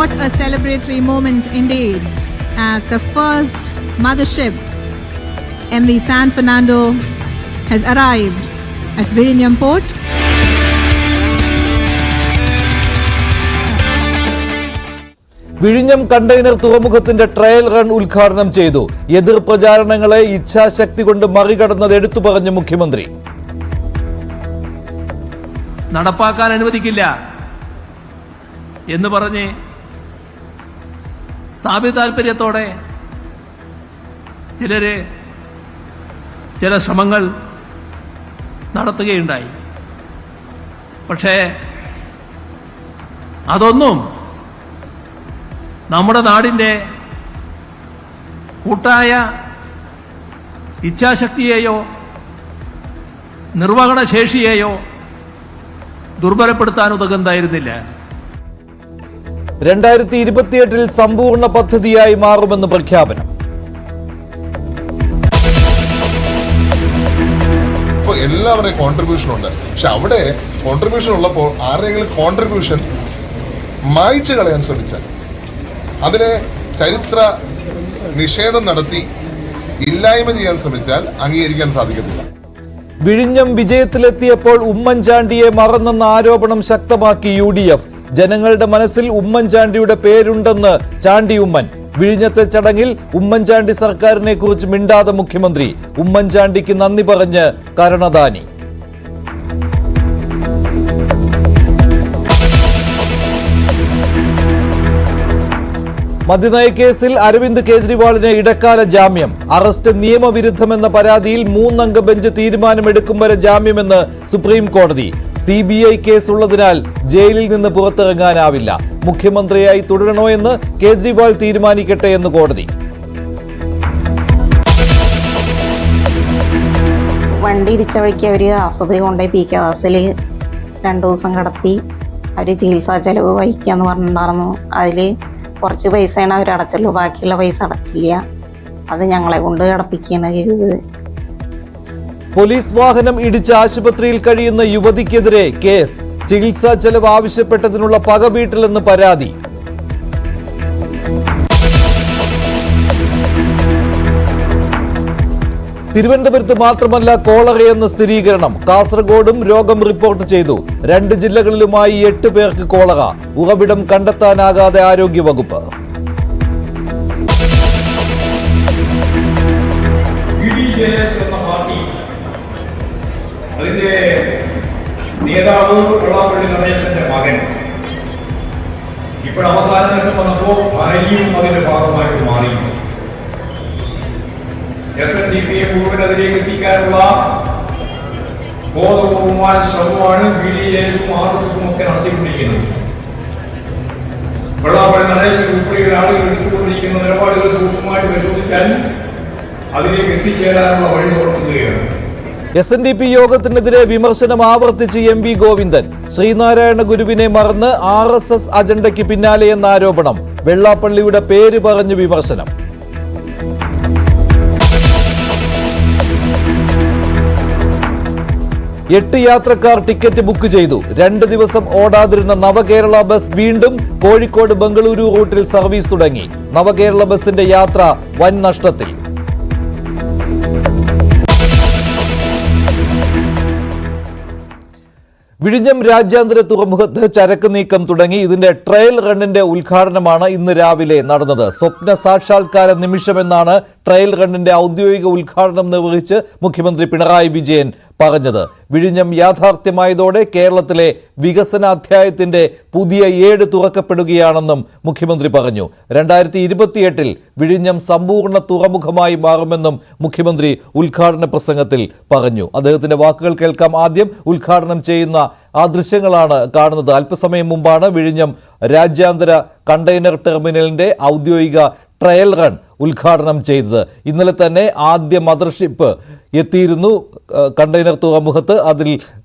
What a celebratory moment indeed, as the first mothership MV San Fernando has arrived at Vizhinjam Port. വിഴിഞ്ഞം container തുറമുഖത്തിന്റെ trial run ഉദ്ഘാടനം ചെയ്തു. എതിർ പ്രചാരണങ്ങളെ ഇച്ഛാശക്തി കൊണ്ട് മറികടന്നത് എടുത്തു പറഞ്ഞു മുഖ്യമന്ത്രി. നടപ്പാക്കാൻ അനുവദിക്കില്ല എന്ന് പറഞ്ഞ് സ്ഥാപിത താൽപര്യത്തോടെ ചില ശ്രമങ്ങൾ നടത്തുകയുണ്ടായി. പക്ഷേ അതൊന്നും നമ്മുടെ നാടിന്റെ കൂട്ടായ ഇച്ഛാശക്തിയെയോ നിർവഹണശേഷിയെയോ ദുർബലപ്പെടുത്താൻ ഉതകുന്നതായിരുന്നില്ല. 2028 സമ്പൂർണ്ണ പദ്ധതിയായി മാറുമെന്ന് പ്രഖ്യാപനം. ഇപ്പോൾ എല്ലാവരുടെയും കോൺട്രിബ്യൂഷൻ ഉണ്ട്. പക്ഷെ അവിടെ കോൺട്രിബ്യൂഷൻ ഉള്ളപ്പോൾ ആരെങ്കിലും കോൺട്രിബ്യൂഷൻ മായ്ച്ചു കളയാൻ ശ്രമിച്ചാൽ, അതിനെ ചരിത്ര നിഷേധം നടത്തി ഇല്ലായ്മ ചെയ്യാൻ ശ്രമിച്ചാൽ അംഗീകരിക്കാൻ സാധിക്കത്തില്ല. വിഴിഞ്ഞം വിജയത്തിലെത്തിയപ്പോൾ ഉമ്മൻചാണ്ടിയെ മറന്നെന്ന ആരോപണം ശക്തമാക്കി UDF. ജനങ്ങളുടെ മനസ്സിൽ ഉമ്മൻചാണ്ടിയുടെ പേരുണ്ടെന്ന് ചാണ്ടി ഉമ്മൻ. വിഴിഞ്ഞത്തെ ചടങ്ങിൽ ഉമ്മൻചാണ്ടി സർക്കാരിനെ കുറിച്ച് മിണ്ടാതെ മുഖ്യമന്ത്രി. ഉമ്മൻചാണ്ടിക്ക് നന്ദി പറഞ്ഞ് കരുണാദാനി. മദ്യനയക്കേസിൽ അരവിന്ദ് കേജ്രിവാളിന് ഇടക്കാല ജാമ്യം. അറസ്റ്റ് നിയമവിരുദ്ധമെന്ന പരാതിയിൽ 3 അംഗ ബെഞ്ച് തീരുമാനമെടുക്കും വരെ ജാമ്യമെന്ന് സുപ്രീം കോടതി. CBI കേസ് ഉള്ളതിനാൽ ജയിലിൽ നിന്ന് പുറത്തിറങ്ങാനാവില്ല. മുഖ്യമന്ത്രിയായി തുടരണോ എന്ന് കേജ്രിവാൾ തീരുമാനിക്കട്ടെ എന്ന് കോടതി. വണ്ടി ഇടിച്ച വഴിക്ക് അവർ ആസ്പത്രി കൊണ്ടുപോയി PK ദാസിൽ 2 ദിവസം കിടത്തി. അവർ ചികിത്സാ ചെലവ് വഹിക്കാന്ന് പറഞ്ഞിട്ടുണ്ടായിരുന്നു. അതിൽ കുറച്ച് പൈസയാണ് അവർ അടച്ചല്ലോ, ബാക്കിയുള്ള പൈസ അടച്ചില്ല. അത് ഞങ്ങളെ കൊണ്ട് അടപ്പിക്കുകയാണ് ചെയ്തത്. പോലീസ് വാഹനം ഇടിച്ച് ആശുപത്രിയിൽ കഴിയുന്ന യുവതിക്കെതിരെ കേസ്. ചികിത്സാ ചെലവ് ആവശ്യപ്പെട്ടതിനുള്ള പക വീട്ടിലെന്ന് പരാതി. തിരുവനന്തപുരത്ത് മാത്രമല്ല കോളറയെന്ന് സ്ഥിരീകരണം. കാസർഗോഡും രോഗം റിപ്പോർട്ട് ചെയ്തു. 2 ജില്ലകളിലുമായി 8 പേർക്ക് കോളറ. ഉറവിടം കണ്ടെത്താനാകാതെ ആരോഗ്യവകുപ്പ്. അതിന്റെ നേതാവ് വെള്ളാപ്പള്ളി നടേശന്റെ മകൻ ഇപ്പോൾ അവസാനം ഘട്ടം വന്നപ്പോൾ ഭാര്യയും അതിന്റെ ഭാഗമായിട്ട് മാറി. SNDPയെ മുഴുവൻ അതിലേക്ക് എത്തിക്കാനുള്ള ബോധപൂർവമായ ശ്രമമാണ് BDJസും RSSും ഒക്കെ നടത്തിക്കൊണ്ടിരിക്കുന്നത്. വെള്ളാപ്പള്ളി നടേശൻ ഉൾപ്പെടെയുള്ള ആളുകൾ എടുത്തുകൊണ്ടിരിക്കുന്ന നിലപാടുകൾ സൂക്ഷ്മമായിട്ട് പരിശോധിച്ചാൽ അതിലേക്ക് എത്തിച്ചേരാനുള്ള വഴി തുറക്കുകയാണ്. SNDP യോഗത്തിനെതിരെ വിമർശനം ആവർത്തിച്ച് MV ഗോവിന്ദൻ. ശ്രീനാരായണ ഗുരുവിനെ മറന്ന് RSS അജണ്ടയ്ക്ക് പിന്നാലെയെന്ന ആരോപണം. വെള്ളാപ്പള്ളിയുടെ പേര് പറഞ്ഞ് വിമർശനം. 8 യാത്രക്കാർ ടിക്കറ്റ് ബുക്ക് ചെയ്തു. 2 ദിവസം ഓടാതിരുന്ന നവകേരള ബസ് വീണ്ടും കോഴിക്കോട് ബംഗളൂരു റൂട്ടിൽ സർവീസ് തുടങ്ങി. നവകേരള ബസിന്റെ യാത്ര വൻ നഷ്ടത്തിൽ. വിഴിഞ്ഞം രാജ്യാന്തര തുറമുഖത്ത് ചരക്ക് നീക്കം തുടങ്ങി. ഇതിന്റെ ട്രയൽ റണ്ണിന്റെ ഉദ്ഘാടനമാണ് ഇന്ന് രാവിലെ നടന്നത്. സ്വപ്ന സാക്ഷാത്കാര നിമിഷമെന്നാണ് ട്രയൽ റണ്ണിന്റെ ഔദ്യോഗിക ഉദ്ഘാടനം നിർവഹിച്ച് മുഖ്യമന്ത്രി പിണറായി വിജയൻ പറഞ്ഞത്. വിഴിഞ്ഞം യാഥാർത്ഥ്യമായതോടെ കേരളത്തിലെ വികസന അധ്യായത്തിന്റെ പുതിയ ഏട് തുറക്കപ്പെടുകയാണെന്നും മുഖ്യമന്ത്രി പറഞ്ഞു. 2028 വിഴിഞ്ഞം സമ്പൂർണ്ണ തുറമുഖമായി മാറുമെന്നും മുഖ്യമന്ത്രി ഉദ്ഘാടന പ്രസംഗത്തിൽ പറഞ്ഞു. അദ്ദേഹത്തിന്റെ വാക്കുകൾ കേൾക്കാം. ആദ്യം ഉദ്ഘാടനം ചെയ്യുന്ന ആ ദൃശ്യങ്ങളാണ് കാണുന്നത്. അല്പസമയം മുമ്പാണ് വിഴിഞ്ഞം രാജ്യാന്തര കണ്ടെയ്നർ ടെർമിനലിന്റെ ഔദ്യോഗിക ട്രയൽ റൺ ഉദ്ഘാടനം ചെയ്തത്. ഇന്നലെ തന്നെ ആദ്യ മദർഷിപ്പ് എത്തിയിരുന്നു കണ്ടെയ്നർ തുറമുഖത്ത്.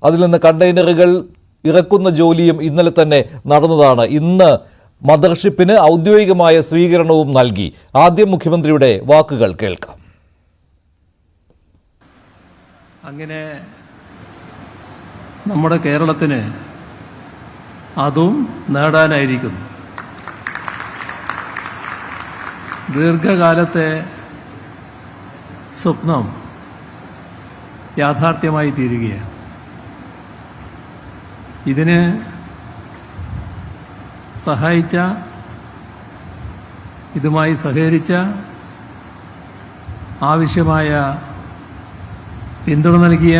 അതിൽ നിന്ന് കണ്ടെയ്നറുകൾ ഇറക്കുന്ന ജോലിയും ഇന്നലെ തന്നെ നടന്നതാണ്. ഇന്ന് മദർഷിപ്പിന് ഔദ്യോഗികമായ സ്വീകരണവും നൽകി. ആദ്യം മുഖ്യമന്ത്രിയുടെ വാക്കുകൾ കേൾക്കാം. അങ്ങനെ നമ്മുടെ കേരളത്തിന് അതും നേടാനായിരിക്കുന്നു. ദീർഘകാലത്തെ സ്വപ്നം യാഥാർത്ഥ്യമായി തീരുകയാണ്. ഇതിന് സഹായിച്ച, ഇതുമായി സഹകരിച്ച, ആവശ്യമായ പിന്തുണ നൽകിയ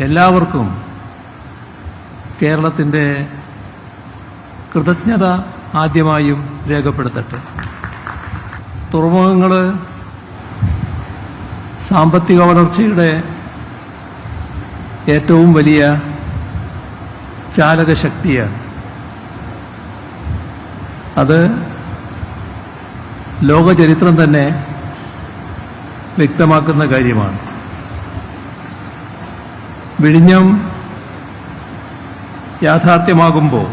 എല്ലാവർക്കും കേരളത്തിൻ്റെ കൃതജ്ഞത ആദ്യമായും രേഖപ്പെടുത്തട്ടെ. തുറമുഖങ്ങൾ സാമ്പത്തിക വളർച്ചയുടെ ഏറ്റവും വലിയ ചാലകശക്തിയാണ്. അത് ലോകചരിത്രം തന്നെ വ്യക്തമാക്കുന്ന കാര്യമാണ്. വിഴിഞ്ഞം യാഥാർത്ഥ്യമാകുമ്പോൾ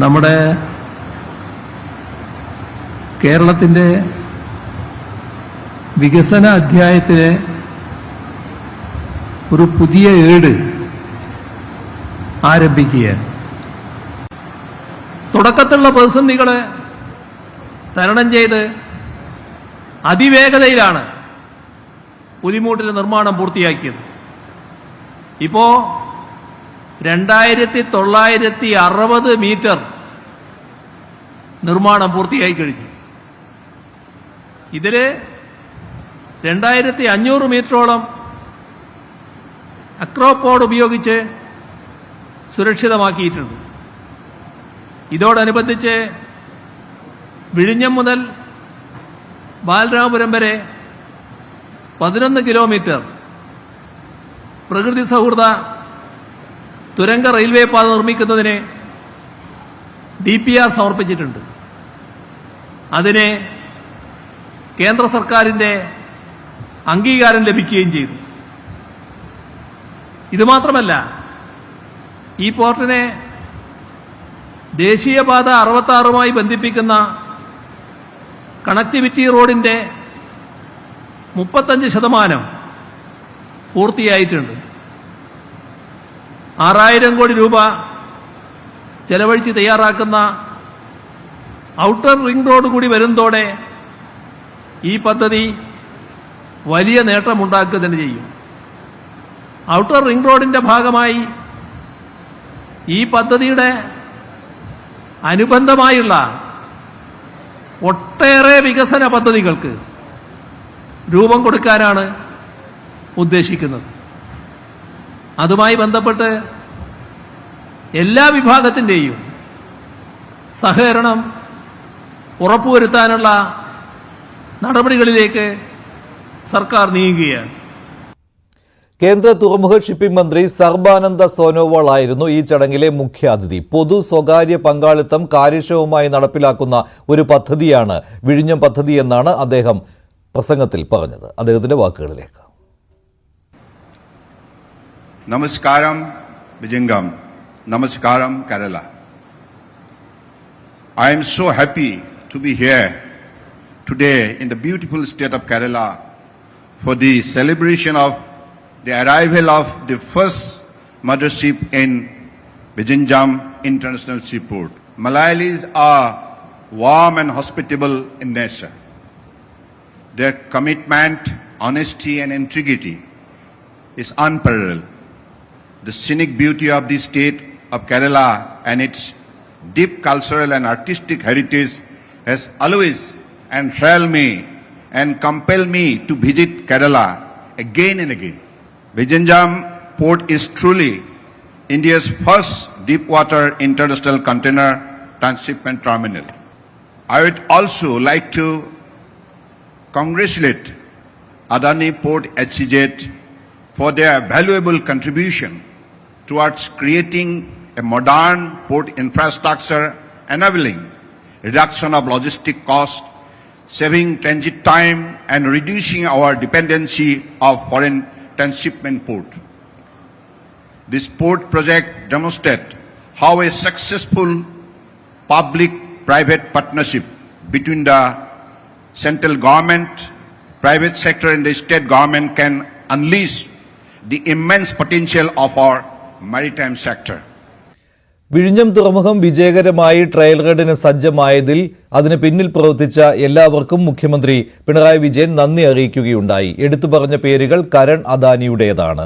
നമ്മുടെ കേരളത്തിൻ്റെ വികസന അധ്യായത്തിന് ഒരു പുതിയ ഏട് ആരംഭിക്കുകയാണ്. തുടക്കത്തിലുള്ള പ്രതിസന്ധികളെ തരണം ചെയ്ത് അതിവേഗതയിലാണ് പുലിമൂട്ടിലെ നിർമ്മാണം പൂർത്തിയാക്കിയത്. ഇപ്പോ 2960 മീറ്റർ നിർമ്മാണം പൂർത്തിയായി കഴിഞ്ഞു. ഇതില് 2500 മീറ്ററോളം അക്രോപോഡ് ഉപയോഗിച്ച് സുരക്ഷിതമാക്കിയിട്ടുണ്ട്. ഇതോടനുബന്ധിച്ച് വിഴിഞ്ഞം മുതൽ ബാലരാമപുരം വരെ 11 കിലോമീറ്റർ പ്രകൃതി സൗഹൃദ തുരങ്ക റെയിൽവേ പാത നിർമ്മിക്കുന്നതിന് DPR സമർപ്പിച്ചിട്ടുണ്ട്. അതിന് കേന്ദ്ര സർക്കാരിന്റെ അംഗീകാരം ലഭിക്കുകയും ചെയ്തു. ഇതുമാത്രമല്ല, ഈ പോർട്ടിനെ ദേശീയപാത 66മായി ബന്ധിപ്പിക്കുന്ന കണക്ടിവിറ്റി റോഡിന്റെ 35% പൂർത്തിയായിട്ടുണ്ട്. 6000 കോടി രൂപ ചെലവഴിച്ച് തയ്യാറാക്കുന്ന ഔട്ടർ റിംഗ് റോഡ് കൂടി വരുന്നതോടെ ഈ പദ്ധതി വലിയ നേട്ടമുണ്ടാക്കുക തന്നെ ചെയ്യും. ഔട്ടർ റിംഗ് റോഡിന്റെ ഭാഗമായി ഈ പദ്ധതിയുടെ അനുബന്ധമായുള്ള ഒട്ടേറെ വികസന പദ്ധതികൾക്ക് രൂപം കൊടുക്കാനാണ് ഉദ്ദേശിക്കുന്നത്. അതുമായി ബന്ധപ്പെട്ട് എല്ലാ വിഭാഗത്തിന്റെയും സഹകരണം ഉറപ്പുവരുത്താനുള്ള നടപടികളിലേക്ക് സർക്കാർ നീങ്ങുകയാണ്. കേന്ദ്ര തുറമുഖ ഷിപ്പിംഗ് മന്ത്രി സർബാനന്ദ സോനോവാൾ ആയിരുന്നു ഈ ചടങ്ങിലെ മുഖ്യാതിഥി. പൊതു സ്വകാര്യ പങ്കാളിത്തം കാര്യക്ഷമമായി നടപ്പിലാക്കുന്ന ഒരു പദ്ധതിയാണ് വിഴിഞ്ഞം പദ്ധതി എന്നാണ് അദ്ദേഹം പ്രസംഗത്തിൽ പറഞ്ഞത്. അദ്ദേഹത്തിന്റെ വാക്കുകളിലേക്ക്. നമസ്കാരം വിജിംഗം, നമസ്കാരം Kerala. I am so happy to be here today in the beautiful state of Kerala for the celebration of the arrival of the first mothership in Vizhinjam International Seaport. Malayalis are warm and hospitable in nature. Their commitment, honesty and integrity is unparalleled. The scenic beauty of the state of Kerala and its deep cultural and artistic heritage has always enthralled me and compelled me to visit Kerala again and again. Vizhinjam Port is truly India's first deep-water international container transshipment terminal. I would also like to congratulate Adani Port SEZ for their valuable contribution towards creating a modern port infrastructure enabling reduction of logistic costs, saving transit time and reducing our dependency of foreign transshipment port. This port project demonstrates how a successful public-private partnership between the central government, private sector and the state government can unleash the immense potential of our maritime sector. വിഴിഞ്ഞം തുറമുഖം വിജയകരമായി trial റണ്ണിന് സജ്ജമായതിൽ അതിന് പിന്നിൽ പ്രവർത്തിച്ച എല്ലാവർക്കും മുഖ്യമന്ത്രി പിണറായി വിജയൻ നന്ദി അറിയിക്കുകയുണ്ടായി. എടുത്തു പറഞ്ഞ പേരുകൾ കരൺ അദാനിയുടേതാണ്.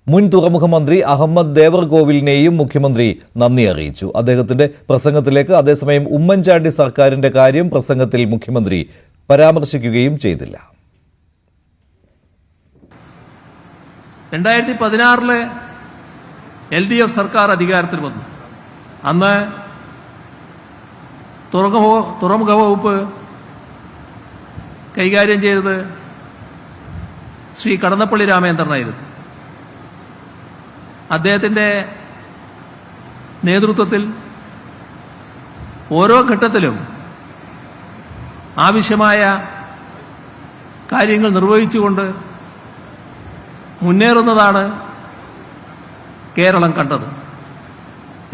മുൻ തുറമുഖ മന്ത്രി അഹമ്മദ് ദേവർകോവിലിനെയും മുഖ്യമന്ത്രി നന്ദി അറിയിച്ചു. അദ്ദേഹത്തിന്റെ പ്രസംഗത്തിലേക്ക് അതേസമയം ഉമ്മൻചാണ്ടി സർക്കാരിന്റെ കാര്യം പ്രസംഗത്തിൽ മുഖ്യമന്ത്രി പരാമർശിക്കുകയും ചെയ്തില്ല. 2016 LDF സർക്കാർ അധികാരത്തിൽ വന്നു. അന്ന് തുറമുഖ വകുപ്പ് കൈകാര്യം ചെയ്തത് ശ്രീ കടന്നപ്പള്ളി രാമചന്ദ്രനായിരുന്നു. അദ്ദേഹത്തിന്റെ നേതൃത്വത്തിൽ ഓരോ ഘട്ടത്തിലും ആവശ്യമായ കാര്യങ്ങൾ നിർവഹിച്ചുകൊണ്ട് മുന്നേറുന്നതാണ് കേരളം കണ്ടത്.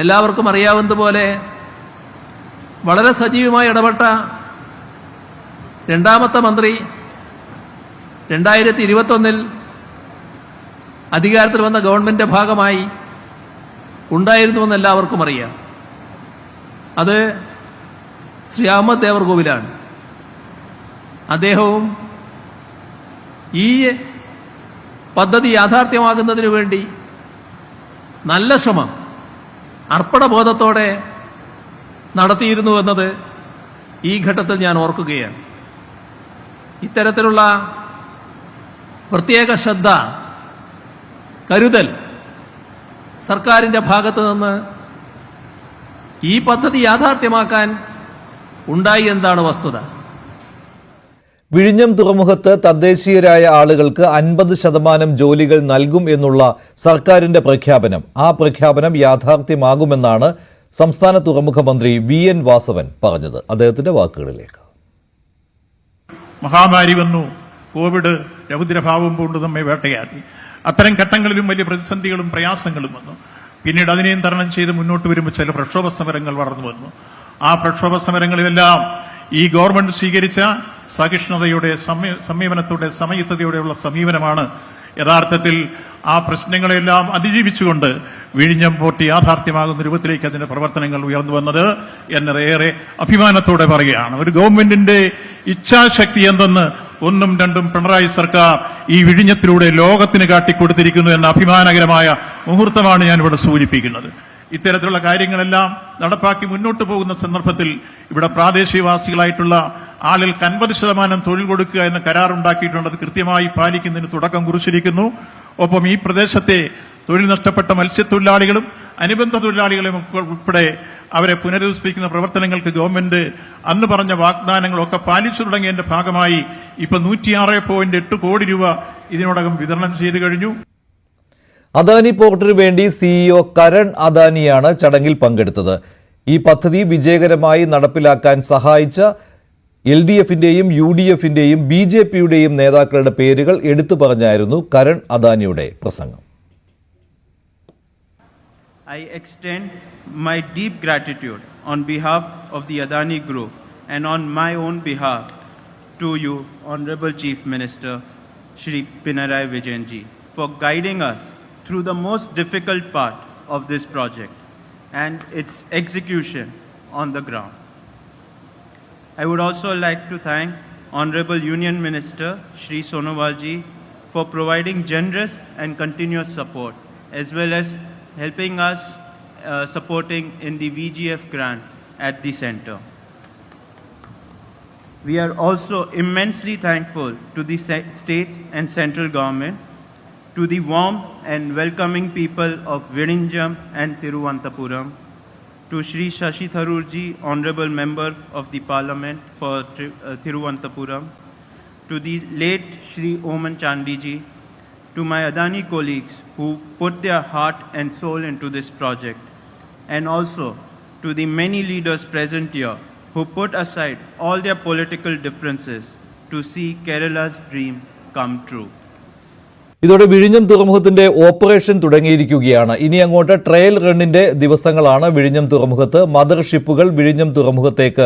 എല്ലാവർക്കും അറിയാവുന്നതുപോലെ വളരെ സജീവമായി ഇടപെട്ട രണ്ടാമത്തെ മന്ത്രി 2021 അധികാരത്തിൽ വന്ന ഗവൺമെന്റിന്റെ ഭാഗമായി ഉണ്ടായിരുന്നുവെന്ന് എല്ലാവർക്കും അറിയാം. അത് ശ്രീ അഹമ്മദ് ദേവർകോവിലാണ്. അദ്ദേഹവും ഈ പദ്ധതി യാഥാർത്ഥ്യമാകുന്നതിനു വേണ്ടി നല്ല ശ്രമം അർപ്പണബോധത്തോടെ നടത്തിയിരുന്നുവെന്നത് ഈ ഘട്ടത്തിൽ ഞാൻ ഓർക്കുകയാണ്. ഇത്തരത്തിലുള്ള പ്രത്യേക ശ്രദ്ധ, കരുതൽ സർക്കാരിന്റെ ഭാഗത്തു നിന്ന് ഈ പദ്ധതി യാഥാർത്ഥ്യമാക്കാൻ ഉണ്ടായി എന്നതാണ് വസ്തുത. വിഴിഞ്ഞം തുറമുഖത്ത് തദ്ദേശീയരായ ആളുകൾക്ക് 50% ജോലികൾ നൽകും എന്നുള്ള സർക്കാരിന്റെ പ്രഖ്യാപനം, ആ പ്രഖ്യാപനം യാഥാർത്ഥ്യമാകുമെന്നാണ് സംസ്ഥാന തുറമുഖ മന്ത്രി VN വാസവൻ പറഞ്ഞത്. അദ്ദേഹത്തിന്റെ വാക്കുകളിലേക്ക്. മഹാമാരി വന്നു, കോവിഡ് രൗദ്രഭാവം കൊണ്ട് നമ്മെ വേട്ടയാടി. അത്തരം ഘട്ടങ്ങളിലും വലിയ പ്രതിസന്ധികളും പ്രയാസങ്ങളും വന്നു. പിന്നീട് അതിനെയും തരണം ചെയ്ത് മുന്നോട്ട് വരുമ്പോൾ ചില പ്രക്ഷോഭ സമരങ്ങൾ വളർന്നു വന്നു. ആ പ്രക്ഷോഭ സമരങ്ങളിലെല്ലാം ഈ ഗവൺമെന്റ് സ്വീകരിച്ച സഹിഷ്ണുതയുടെ, സമീപനത്തോടെ, സമയുക്തതയോടെയുള്ള സമീപനമാണ് യഥാർത്ഥത്തിൽ ആ പ്രശ്നങ്ങളെല്ലാം അതിജീവിച്ചുകൊണ്ട് വിഴിഞ്ഞം പോർട്ട് യാഥാർത്ഥ്യമാകുന്ന രൂപത്തിലേക്ക് അതിന്റെ പ്രവർത്തനങ്ങൾ ഉയർന്നു വന്നത് എന്നതേറെ അഭിമാനത്തോടെ പറയുകയാണ്. ഒരു ഗവൺമെന്റിന്റെ ഇച്ഛാശക്തി എന്തെന്ന് ഒന്നും രണ്ടും പിണറായി സർക്കാർ ഈ വിഴിഞ്ഞത്തിലൂടെ ലോകത്തിന് കാട്ടിക്കൊടുത്തിരിക്കുന്നു എന്ന അഭിമാനകരമായ മുഹൂർത്തമാണ് ഞാനിവിടെ സൂചിപ്പിക്കുന്നത്. ഇത്തരത്തിലുള്ള കാര്യങ്ങളെല്ലാം നടപ്പാക്കി മുന്നോട്ട് പോകുന്ന സന്ദർഭത്തിൽ ഇവിടെ പ്രാദേശികവാസികളായിട്ടുള്ള ആളുകൾക്ക് 50% തൊഴിൽ കൊടുക്കുക എന്ന കരാറുണ്ടാക്കിയിട്ടുണ്ട്. അത് കൃത്യമായി പാലിക്കുന്നതിന് തുടക്കം കുറിച്ചിരിക്കുന്നു. ഒപ്പം ഈ പ്രദേശത്തെ തൊഴിൽ നഷ്ടപ്പെട്ട മത്സ്യത്തൊഴിലാളികളും അനുബന്ധ തൊഴിലാളികളെയും ഉൾപ്പെടെ അവരെ പുനരുദ്ധരിപ്പിക്കുന്ന പ്രവർത്തനങ്ങൾക്ക് ഗവൺമെന്റ് അന്ന് പറഞ്ഞ വാഗ്ദാനങ്ങളൊക്കെ പാലിച്ചു തുടങ്ങിയതിന്റെ ഭാഗമായി ഇപ്പൊ 106.8 കോടി രൂപ ഇതിനോടകം വിതരണം ചെയ്തു കഴിഞ്ഞു. അദാനി പോർട്ടിനു വേണ്ടി CEO കരൺ അദാനിയാണ് ചടങ്ങിൽ പങ്കെടുത്തത്. ഈ പദ്ധതി വിജയകരമായി നടപ്പിലാക്കാൻ സഹായിച്ച LDFന്റെയും UDFന്റെയും BJPയുടെയും നേതാക്കളുടെ പേരുകൾ എടുത്തു പറഞ്ഞായിരുന്നു കരൺ അദാനിയുടെ പ്രസംഗം. I extend my deep gratitude on behalf of the Adani Group and on my own behalf to you, Honorable Chief Minister Shri Pinarayi Vijayan ji, for guiding us through the most difficult part of this project and its execution on the ground. I would also like to thank Honorable Union Minister Shri Sonowal ji for providing generous and continuous support, as well as helping us supporting in the VGF grant at the center. We are also immensely thankful to the state and central government, to the warm and welcoming people of Virinjam and Thiruvananthapuram, to Shri Shashi Tharoor ji, Honorable Member of the Parliament for Thiruvananthapuram, to the late Shri Oman Chandi ji, to my Adani colleagues who put their heart and soul into this project, and also to the many leaders present here who put aside all their political differences to see Kerala's dream come true. ഇതോടെ വിഴിഞ്ഞം തുറമുഖത്തിന്റെ operation തുടങ്ങിയിരിക്കുകയാണ്. ഇനി അങ്ങോട്ട് trial റണ്ണിന്റെ ദിവസങ്ങളാണ്. വിഴിഞ്ഞം തുറമുഖത്ത് mother ഷിപ്പുകൾ വിഴിഞ്ഞം തുറമുഖത്തേക്ക്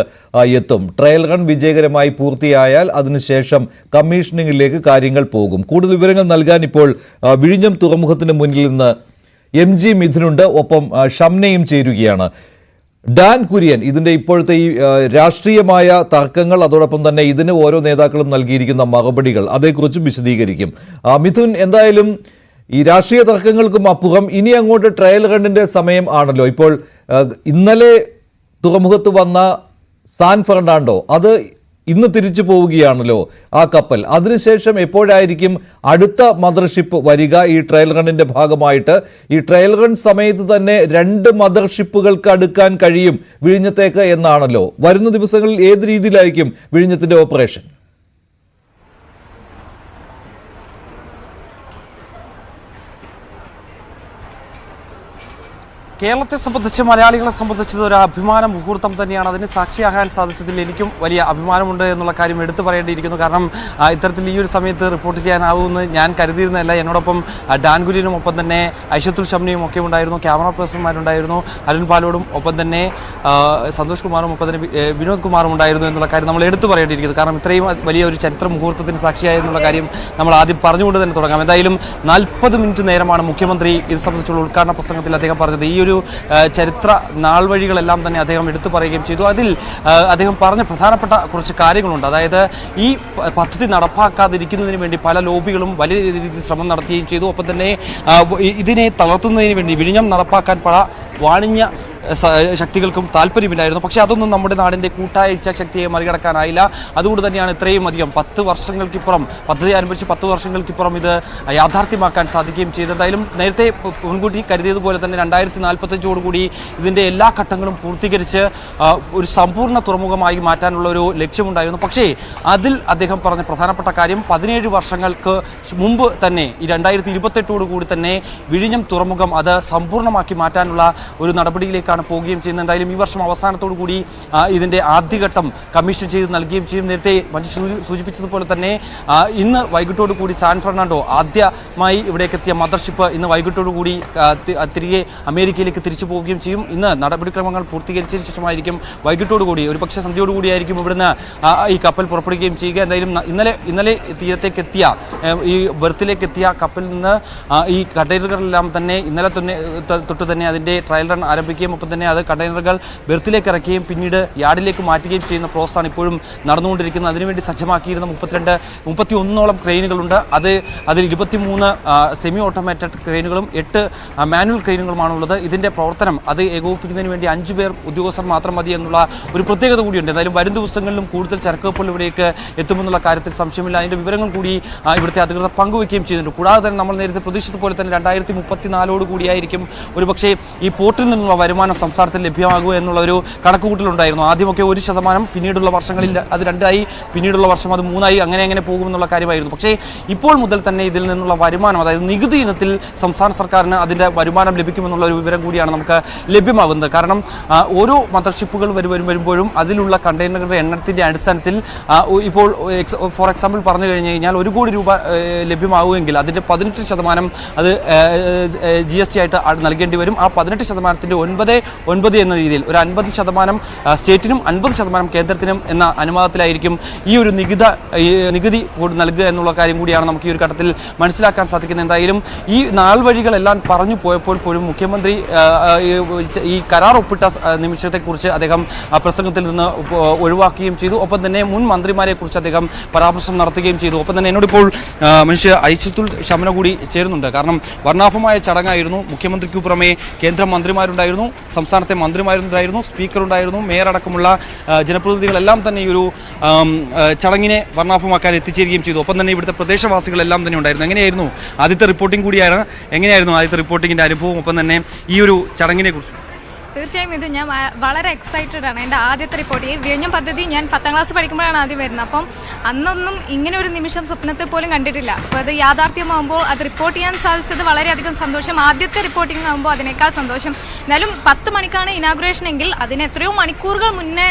എത്തും. ട്രയൽ റൺ വിജയകരമായി പൂർത്തിയായാൽ അതിനുശേഷം കമ്മീഷനിങ്ങിലേക്ക് കാര്യങ്ങൾ പോകും. കൂടുതൽ വിവരങ്ങൾ നൽകാൻ ഇപ്പോൾ വിഴിഞ്ഞം തുറമുഖത്തിന് മുന്നിൽ നിന്ന് MG മിഥുനുണ്ട്, ഒപ്പം ഷംനയും ചേരുകയാണ്. ഡാൻ കുര്യൻ, ഇതിന്റെ ഇപ്പോഴത്തെ ഈ രാഷ്ട്രീയമായ തർക്കങ്ങൾ, അതോടൊപ്പം തന്നെ ഇതിന് ഓരോ നേതാക്കളും നൽകിയിരിക്കുന്ന മറുപടികൾ, അതേക്കുറിച്ചും വിശദീകരിക്കും. മിഥുൻ, എന്തായാലും ഈ രാഷ്ട്രീയ തർക്കങ്ങൾക്കും അപ്പുറം ഇനി അങ്ങോട്ട് ട്രയൽ റണ്ണിന്റെ സമയം ആണല്ലോ. ഇപ്പോൾ ഇന്നലെ തുറമുഖത്ത് വന്ന സാൻ ഫെർണാണ്ടോ, അത് ഇന്ന് തിരിച്ചു പോവുകയാണല്ലോ ആ കപ്പൽ. അതിനുശേഷം എപ്പോഴായിരിക്കും അടുത്ത മദർഷിപ്പ് വരിക ഈ ട്രയൽ റണ്ണിന്റെ ഭാഗമായിട്ട്? ഈ ട്രയൽ റൺ സമയത്ത് തന്നെ 2 മദർഷിപ്പുകൾക്ക് അടുക്കാൻ കഴിയും വിഴിഞ്ഞത്തേക്ക് എന്നാണല്ലോ. വരുന്ന ദിവസങ്ങളിൽ ഏത് രീതിയിലായിരിക്കും വിഴിഞ്ഞത്തിന്റെ ഓപ്പറേഷൻ? കേരളത്തെ സംബന്ധിച്ച്, മലയാളികളെ സംബന്ധിച്ചത് ഒരു അഭിമാന മുഹൂർത്തം തന്നെയാണ്. അതിന് സാക്ഷിയാകാൻ സാധിച്ചതിൽ എനിക്കും വലിയ അഭിമാനമുണ്ട് എന്നുള്ള കാര്യം എടുത്തു പറയേണ്ടിയിരിക്കുന്നു. കാരണം ഇത്തരത്തിൽ ഈ ഒരു സമയത്ത് റിപ്പോർട്ട് ചെയ്യാനാവുമെന്ന് ഞാൻ കരുതിയിരുന്നതല്ല. എന്നോടൊപ്പം ഡാൻ കുര്യനും ഒപ്പം തന്നെ ഐഷത്തുൽ ഷംനയും ഒക്കെ ഉണ്ടായിരുന്നു, ക്യാമറ പേഴ്സൺമാരുണ്ടായിരുന്നു, അരുൺ പാലോടും ഒപ്പം തന്നെ സന്തോഷ് കുമാറും ഒപ്പം തന്നെ വിനോദ് കുമാറും ഉണ്ടായിരുന്നു എന്നുള്ള കാര്യം നമ്മൾ എടുത്തു പറയേണ്ടിയിരിക്കുന്നു. കാരണം ഇത്രയും വലിയ ഒരു ചരിത്ര മുഹൂർത്തത്തിന് സാക്ഷിയായ എന്നുള്ള കാര്യം നമ്മൾ ആദ്യം പറഞ്ഞുകൊണ്ട് തന്നെ തുടങ്ങാം. എന്തായാലും 40 മിനിറ്റ് നേരമാണ് മുഖ്യമന്ത്രി ഇത് സംബന്ധിച്ചുള്ള ഉദ്ഘാടന പ്രസംഗത്തിൽ അദ്ദേഹം പറഞ്ഞത്. ഈ ഒരു ചരിത്ര നാൾ വഴികളെല്ലാം തന്നെ അദ്ദേഹം എടുത്തു പറയുകയും ചെയ്തു. അതിൽ അദ്ദേഹം പറഞ്ഞ പ്രധാനപ്പെട്ട കുറച്ച് കാര്യങ്ങളുണ്ട്. അതായത് ഈ പദ്ധതി നടപ്പാക്കാതിരിക്കുന്നതിന് വേണ്ടി പല ലോബികളും വലിയ രീതിയിൽ ശ്രമം നടത്തുകയും ചെയ്തു. ഒപ്പം തന്നെ ഇതിനെ തളർത്തുന്നതിന് വേണ്ടി വിഴിഞ്ഞം നടപ്പാക്കാൻ പല വാണിജ്യ ശക്തികൾക്കും താല്പര്യമില്ലായിരുന്നു. പക്ഷേ അതൊന്നും നമ്മുടെ നാടിൻ്റെ കൂട്ടായ ഇച്ഛാശക്തിയെ മറികടക്കാനായില്ല. അതുകൊണ്ട് തന്നെയാണ് ഇത്രയും അധികം 10 വർഷങ്ങൾക്കിപ്പുറം, പദ്ധതി ആരംഭിച്ച് 10 വർഷങ്ങൾക്കിപ്പുറം ഇത് യാഥാർത്ഥ്യമാക്കാൻ സാധിക്കുകയും ചെയ്തു. എന്തായാലും നേരത്തെ മുൻകൂട്ടി കരുതിയതുപോലെ തന്നെ 2045 ഇതിൻ്റെ എല്ലാ ഘട്ടങ്ങളും പൂർത്തീകരിച്ച് ഒരു സമ്പൂർണ്ണ തുറമുഖമായി മാറ്റാനുള്ള ഒരു ലക്ഷ്യമുണ്ടായിരുന്നു. പക്ഷേ അതിൽ അദ്ദേഹം പറഞ്ഞ പ്രധാനപ്പെട്ട കാര്യം 17 വർഷങ്ങൾക്ക് മുമ്പ് തന്നെ ഈ 2028 തന്നെ വിഴിഞ്ഞം തുറമുഖം അത് സമ്പൂർണ്ണമാക്കി മാറ്റാനുള്ള ഒരു നടപടിയിലേക്കാണ് പോവുകയും ചെയ്യുന്നത്. എന്തായാലും ഈ വർഷം അവസാനത്തോടു കൂടി ഇതിന്റെ ആദ്യഘട്ടം കമ്മീഷൻ ചെയ്ത് നൽകുകയും ചെയ്യും. നേരത്തെ മഞ്ജു സൂചിപ്പിച്ചതുപോലെ തന്നെ ഇന്ന് വൈകിട്ടോടു കൂടി സാൻ ഫെർണാണ്ടോ ആദ്യമായി ഇവിടേക്ക് എത്തിയ മദർഷിപ്പ് ഇന്ന് വൈകിട്ടോടു കൂടി തിരികെ അമേരിക്കയിലേക്ക് തിരിച്ചു പോവുകയും ചെയ്യും. ഇന്ന് നടപടിക്രമങ്ങൾ പൂർത്തീകരിച്ചതിന് ശേഷമായിരിക്കും വൈകിട്ടോടുകൂടി, ഒരുപക്ഷെ സന്ധ്യയോടുകൂടിയായിരിക്കും ഇവിടുന്ന് ഈ കപ്പൽ പുറപ്പെടുകയും ചെയ്യുക. എന്തായാലും ഇന്നലെ തീരത്തേക്ക് എത്തിയ ഈ ബെർത്തിലേക്ക് എത്തിയ കപ്പലിൽ നിന്ന് ഈ കണ്ടെയ്നറുകളെല്ലാം തന്നെ ഇന്നലെ തൊട്ട് തന്നെ അതിന്റെ ട്രയൽ റൺ ആരംഭിക്കുകയും ഒപ്പം തന്നെ അത് കണ്ടെയ്നറുകൾ ബെർത്തിലേക്ക് ഇറക്കുകയും പിന്നീട് യാർഡിലേക്ക് മാറ്റുകയും ചെയ്യുന്ന പ്രോസസ്സാണ് ഇപ്പോഴും നടന്നുകൊണ്ടിരിക്കുന്നത്. അതിനുവേണ്ടി സജ്ജമാക്കിയിരുന്ന 31 ക്രെയിനുകളുണ്ട്. അതിൽ 23 സെമി ഓട്ടോമാറ്റഡ് ക്രെയിനുകളും 8 മാനുവൽ ക്രെയിനുകളുമാണുള്ളത്. ഇതിന്റെ പ്രവർത്തനം അത് ഏകോപിപ്പിക്കുന്നതിന് വേണ്ടി 5 പേർ ഉദ്യോഗസ്ഥർ മാത്രം മതി എന്നുള്ള ഒരു പ്രത്യേകത കൂടിയുണ്ട്. എന്തായാലും വരും ദിവസങ്ങളിലും കൂടുതൽ ചരക്കുകപ്പൽ ഇവിടേക്ക് എത്തുമെന്നുള്ള കാര്യത്തിൽ സംശയമില്ല. അതിന്റെ വിവരങ്ങൾ കൂടി ഇവിടുത്തെ അധികൃതർ പങ്കുവയ്ക്കുകയും ചെയ്യുന്നുണ്ട്. കൂടാതെ തന്നെ നമ്മൾ നേരത്തെ പ്രതീക്ഷിച്ചതുപോലെ തന്നെ 2034 ഒരുപക്ഷെ ഈ പോർട്ടിൽ നിന്നുള്ള വരുമാനം സംസ്ഥാനത്തിൽ ലഭ്യമാകുക എന്നുള്ള ഒരു കണക്കുകൂട്ടലുണ്ടായിരുന്നു. ആദ്യമൊക്കെ 1%, പിന്നീടുള്ള വർഷങ്ങളിൽ അത് 2ആയി, പിന്നീടുള്ള വർഷം അത് 3ആയി, അങ്ങനെ പോകുമെന്നുള്ള കാര്യമായിരുന്നു. പക്ഷേ ഇപ്പോൾ മുതൽ തന്നെ ഇതിൽ നിന്നുള്ള വരുമാനം, അതായത് നികുതി ഇനത്തിൽ സംസ്ഥാന സർക്കാരിന് അതിന്റെ വരുമാനം ലഭിക്കുമെന്നുള്ള ഒരു വിവരം കൂടിയാണ് നമുക്ക് ലഭ്യമാകുന്നത്. കാരണം ഓരോ മദർഷിപ്പുകൾ വരുമ്പോഴും അതിലുള്ള കണ്ടെയ്നറുകളുടെ എണ്ണത്തിന്റെ അടിസ്ഥാനത്തിൽ ഇപ്പോൾ ഫോർ എക്സാമ്പിൾ പറഞ്ഞു കഴിഞ്ഞു കഴിഞ്ഞാൽ 1 കോടി രൂപ ലഭ്യമാവുമെങ്കിൽ അതിന്റെ 18% അത് GST ആയിട്ട് നൽകേണ്ടി വരും. ആ 18%ന്റെ 9 എന്ന രീതിയിൽ ഒരു 50% സ്റ്റേറ്റിനും 50% കേന്ദ്രത്തിനും എന്ന അനുപാതത്തിലായിരിക്കും ഈ ഒരു നികുതി നൽകുക എന്നുള്ള കാര്യം കൂടിയാണ് നമുക്ക് ഈ ഒരു ഘട്ടത്തിൽ മനസ്സിലാക്കാൻ സാധിക്കുന്നത്. എന്തായാലും ഈ നാൾ വഴികളെല്ലാം പറഞ്ഞു പോയപ്പോൾ പോലും മുഖ്യമന്ത്രി ഈ കരാർ ഒപ്പിട്ട നിമിഷത്തെക്കുറിച്ച് അദ്ദേഹം പ്രസംഗത്തിൽ നിന്ന് ഒഴിവാക്കുകയും ചെയ്തു. ഒപ്പം തന്നെ മുൻ മന്ത്രിമാരെ കുറിച്ച് അദ്ദേഹം പരാമർശം നടത്തുകയും ചെയ്തു. ഒപ്പം തന്നെ എന്നോടിപ്പോൾ ഐഷത്തുൽ ഷംന കൂടി ചേരുന്നുണ്ട്. കാരണം വർണ്ണാഭമായ ചടങ്ങായിരുന്നു. മുഖ്യമന്ത്രിക്ക് പുറമെ കേന്ദ്ര മന്ത്രിമാരുണ്ടായിരുന്നു, സംസ്ഥാനത്തെ മന്ത്രിമാരുണ്ടായിരുന്നു, സ്പീക്കർ ഉണ്ടായിരുന്നു, മേയർ അടക്കമുള്ള ജനപ്രതിനിധികളെല്ലാം തന്നെ ഈ ഒരു ചടങ്ങിനെ വർണ്ണാഭമാക്കാൻ എത്തിച്ചേരുകയും ചെയ്തു. ഒപ്പം തന്നെ ഇവിടുത്തെ പ്രദേശവാസികളെല്ലാം തന്നെ ഉണ്ടായിരുന്നു. എങ്ങനെയായിരുന്നു ആദ്യത്തെ റിപ്പോർട്ടിങ്ങിന്റെ അനുഭവം, ഒപ്പം തന്നെ ഈ ഒരു ചടങ്ങിനെ കുറിച്ച്? തീർച്ചയായും ഇത് ഞാൻ വളരെ എക്സൈറ്റഡ് ആണ്. എൻ്റെ ആദ്യത്തെ റിപ്പോർട്ട്, ഈ വിഴിഞ്ഞം പദ്ധതി ഞാൻ 10ാം ക്ലാസ് പഠിക്കുമ്പോഴാണ് ആദ്യം വരുന്നത്. അപ്പം അന്നൊന്നും ഇങ്ങനെ ഒരു നിമിഷം സ്വപ്നത്തിൽ പോലും കണ്ടിട്ടില്ല. അപ്പോൾ അത് യാഥാർത്ഥ്യമാകുമ്പോൾ അത് റിപ്പോർട്ട് ചെയ്യാൻ സാധിച്ചത് വളരെയധികം സന്തോഷം. ആദ്യത്തെ റിപ്പോർട്ടിംഗ് ആകുമ്പോൾ അതിനേക്കാൾ സന്തോഷം. എന്നാലും 10 മണിക്കാണ് ഇനാഗുറേഷൻ എങ്കിൽ അതിന് എത്രയോ മണിക്കൂറുകൾ മുന്നേ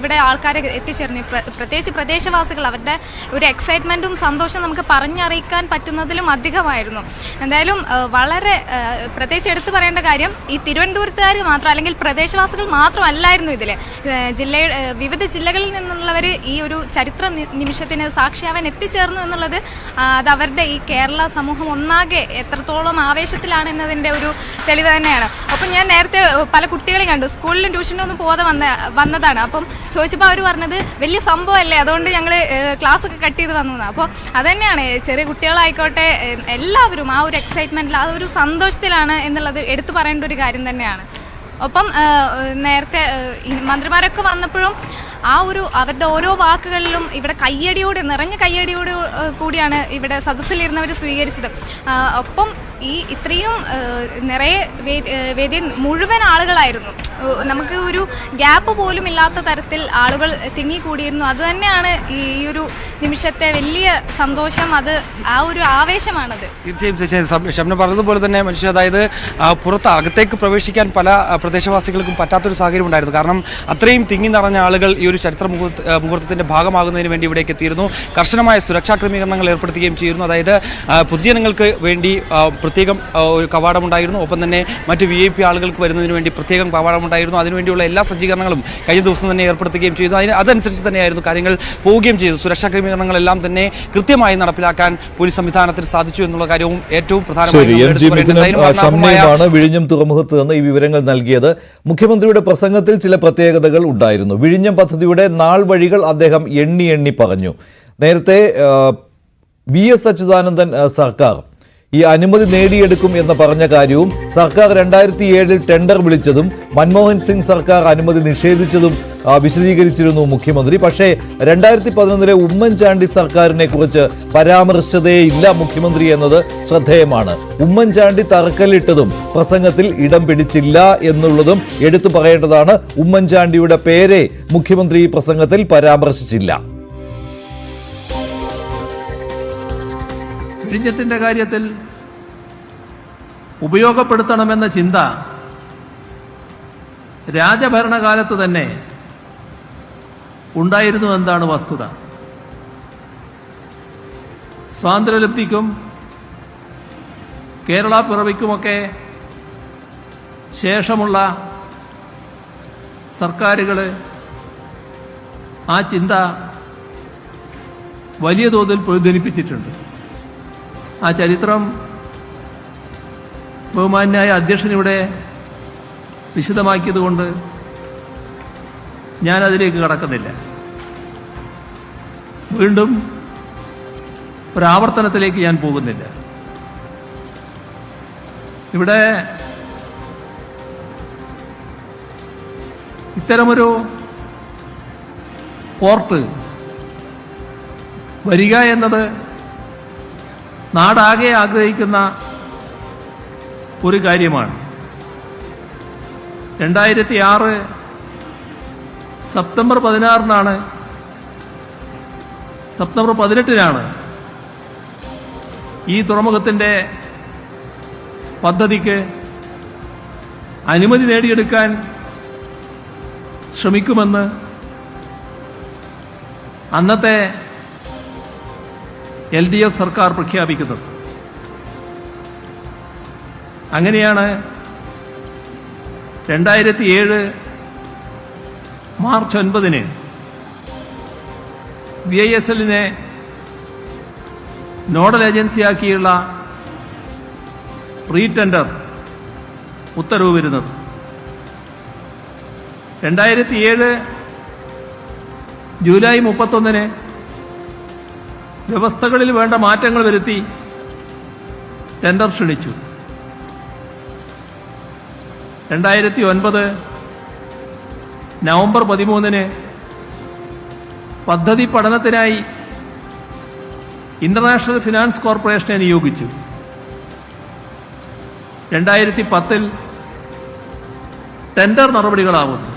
ഇവിടെ ആൾക്കാരെ എത്തിച്ചേർന്നു. പ്രത്യേകിച്ച് പ്രദേശവാസികൾ, അവരുടെ ഒരു എക്സൈറ്റ്മെൻറ്റും സന്തോഷം നമുക്ക് പറഞ്ഞറിയിക്കാൻ പറ്റുന്നതിലും അധികമായിരുന്നു. എന്തായാലും വളരെ പ്രത്യേകിച്ച് എടുത്തു പറയേണ്ട കാര്യം, ഈ തിരുവനന്തപുരത്തുകാർ മാത്രം അല്ലെങ്കിൽ അല്ലെങ്കിൽ പ്രദേശവാസികൾ മാത്രമല്ലായിരുന്നു ഇതിൽ. വിവിധ ജില്ലകളിൽ നിന്നുള്ളവർ ഈ ഒരു ചരിത്ര നിമിഷത്തിന് സാക്ഷിയാവാൻ എത്തിച്ചേർന്നു എന്നുള്ളത് അത് അവരുടെ ഈ കേരള സമൂഹം ഒന്നാകെ എത്രത്തോളം ആവേശത്തിലാണ് എന്നതിൻ്റെ ഒരു തെളിവ് തന്നെയാണ്. അപ്പം ഞാൻ നേരത്തെ പല കുട്ടികളെയും കണ്ടു, സ്കൂളിലും ട്യൂഷനും ഒന്നും പോകാതെ വന്നതാണ്. അപ്പം ചോദിച്ചപ്പോൾ അവർ പറഞ്ഞത് വലിയ സംഭവമല്ലേ, അതുകൊണ്ട് ഞങ്ങൾ ക്ലാസ്സൊക്കെ കട്ട് ചെയ്ത് വന്നതാണ്. അപ്പോൾ അതുതന്നെയാണ്, ചെറിയ കുട്ടികളായിക്കോട്ടെ എല്ലാവരും ആ ഒരു എക്സൈറ്റ്മെൻറ്റിൽ, ആ ഒരു സന്തോഷത്തിലാണ് എന്നുള്ളത് എടുത്തു പറയേണ്ട ഒരു കാര്യം തന്നെയാണ്. ഒപ്പം നേരത്തെ മന്ത്രിമാരൊക്കെ വന്നപ്പോഴും ആ ഒരു അവരുടെ ഓരോ വാക്കുകളിലും ഇവിടെ നിറഞ്ഞ കയ്യടിയോട് കൂടിയാണ് ഇവിടെ സദസ്സിലിരുന്നവർ സ്വീകരിച്ചത്. ഒപ്പം ഈ ഇത്രയും നിറയെ വേദി മുഴുവൻ ആളുകളായിരുന്നു. നമുക്ക് ഒരു ഗ്യാപ്പ് പോലും ഇല്ലാത്ത തരത്തിൽ ആളുകൾ തിങ്ങിക്കൂടിയിരുന്നു. അതുതന്നെയാണ് ഈ ഒരു നിമിഷത്തെ വലിയ സന്തോഷം, അത് ആ ഒരു ആവേശമാണത്. തീർച്ചയായും ഷംന പറഞ്ഞതുപോലെ തന്നെ മനുഷ്യ, അതായത് പുറത്ത് അകത്തേക്ക് പ്രവേശിക്കാൻ പല പ്രദേശവാസികൾക്കും പറ്റാത്തൊരു സാഹചര്യം ഉണ്ടായിരുന്നു. കാരണം അത്രയും തിങ്ങി നിറഞ്ഞ ആളുകൾ ഈ ഒരു ചരിത്ര മുഹൂർത്തത്തിന്റെ ഭാഗമാകുന്നതിന് വേണ്ടി ഇവിടേക്ക് എത്തിയിരുന്നു. കർശനമായ സുരക്ഷാ ക്രമീകരണങ്ങൾ ഏർപ്പെടുത്തുകയും ചെയ്യുന്നു. അതായത് പൊതുജനങ്ങൾക്ക് വേണ്ടി പ്രത്യേകം ഒരു കവാടമുണ്ടായിരുന്നു. ഒപ്പം തന്നെ മറ്റ് VIP ആളുകൾക്ക് വരുന്നതിന് വേണ്ടി പ്രത്യേകം കവാടമുണ്ടായിരുന്നു. അതിനുവേണ്ടിയുള്ള എല്ലാ സജ്ജീകരണങ്ങളും കഴിഞ്ഞ ദിവസം തന്നെ ഏർപ്പെടുത്തുകയും ചെയ്തു. അതനുസരിച്ച് തന്നെയായിരുന്നു കാര്യങ്ങൾ പോവുകയും ചെയ്തു. സുരക്ഷാ ക്രമീകരണങ്ങളെല്ലാം തന്നെ കൃത്യമായി നടപ്പിലാക്കാൻ പോലീസ് സംവിധാനത്തിന് സാധിച്ചു എന്നുള്ള കാര്യവും ഏറ്റവും പ്രധാനമാണ്. വിഴിഞ്ഞം തുറമുഖത്ത് നിന്ന് ഈ വിവരങ്ങൾ നൽകിയത്. മുഖ്യമന്ത്രിയുടെ പ്രസംഗത്തിൽ ചില പ്രത്യേകതകൾ ഉണ്ടായിരുന്നു. വിഴിഞ്ഞം പദ്ധതിയുടെ നാൾ വഴികൾ അദ്ദേഹം എണ്ണി പറഞ്ഞു. നേരത്തെ VS അച്യുതാനന്ദൻ സർക്കാർ ഈ അനുമതി നേടിയെടുക്കും എന്ന് പറഞ്ഞ കാര്യവും, സർക്കാർ 2007 ടെൻഡർ വിളിച്ചതും മൻമോഹൻ സിംഗ് സർക്കാർ അനുമതി നിഷേധിച്ചതും വിശദീകരിച്ചിരുന്നു മുഖ്യമന്ത്രി. പക്ഷേ 2011 ഉമ്മൻചാണ്ടി സർക്കാരിനെ കുറിച്ച് പരാമർശിച്ചതേയില്ല മുഖ്യമന്ത്രി എന്നത് ശ്രദ്ധേയമാണ്. ഉമ്മൻചാണ്ടി തറക്കല്ലിട്ടതും പ്രസംഗത്തിൽ ഇടം പിടിച്ചില്ല എന്നുള്ളതും എടുത്തു പറയേണ്ടതാണ്. ഉമ്മൻചാണ്ടിയുടെ പേരെ മുഖ്യമന്ത്രി ഈ പ്രസംഗത്തിൽ പരാമർശിച്ചില്ല. വിഴിഞ്ഞത്തിന്റെ കാര്യത്തിൽ ഉപയോഗപ്പെടുത്തണമെന്ന ചിന്ത രാജഭരണകാലത്ത് തന്നെ ഉണ്ടായിരുന്നു എന്നതാണ് വസ്തുത. സ്വാതന്ത്ര്യലബ്ധിക്കും കേരള പിറവിക്കുമൊക്കെ ശേഷമുള്ള സർക്കാരുകൾ ആ ചിന്ത വലിയ തോതിൽ പ്രതിധ്വനിപ്പിച്ചിട്ടുണ്ട്. ആ ചരിത്രം ബഹുമാന്യായ അധ്യക്ഷനിവിടെ വിശദമാക്കിയതുകൊണ്ട് ഞാനതിലേക്ക് കടക്കുന്നില്ല. വീണ്ടും ഒരാവർത്തനത്തിലേക്ക് ഞാൻ പോകുന്നില്ല. ഇവിടെ ഇത്തരമൊരു പോർട്ട് വരിക എന്നത് നാടാകെ ആഗ്രഹിക്കുന്ന ഒരു കാര്യമാണ്. 2006 സെപ്റ്റംബർ 16-നാണ്, സെപ്റ്റംബർ 18-നാണ് ഈ തുറമുഖത്തിൻ്റെ പദ്ധതിക്ക് അനുമതി നേടിയെടുക്കാൻ ശ്രമിക്കുമെന്ന് അന്നത്തെ LDF സർക്കാർ പ്രഖ്യാപിക്കുന്നത്. അങ്ങനെയാണ് 2007 മാർച്ച് 9-ന് VISLനെ നോഡൽ ഏജൻസിയാക്കിയുള്ള റീടെൻഡർ ഉത്തരവ് വരുന്നത്. 2007 ജൂലൈ 31-ന് വ്യവസ്ഥകളിൽ വേണ്ട മാറ്റങ്ങൾ വരുത്തി ടെൻഡർ ക്ഷണിച്ചു. 2009 നവംബർ 13-ന് പദ്ധതി പഠനത്തിനായി ഇന്റർനാഷണൽ ഫിനാൻസ് കോർപ്പറേഷനെ നിയോഗിച്ചു. 2010-ൽ ടെൻഡർ നടപടികളാവുന്നു.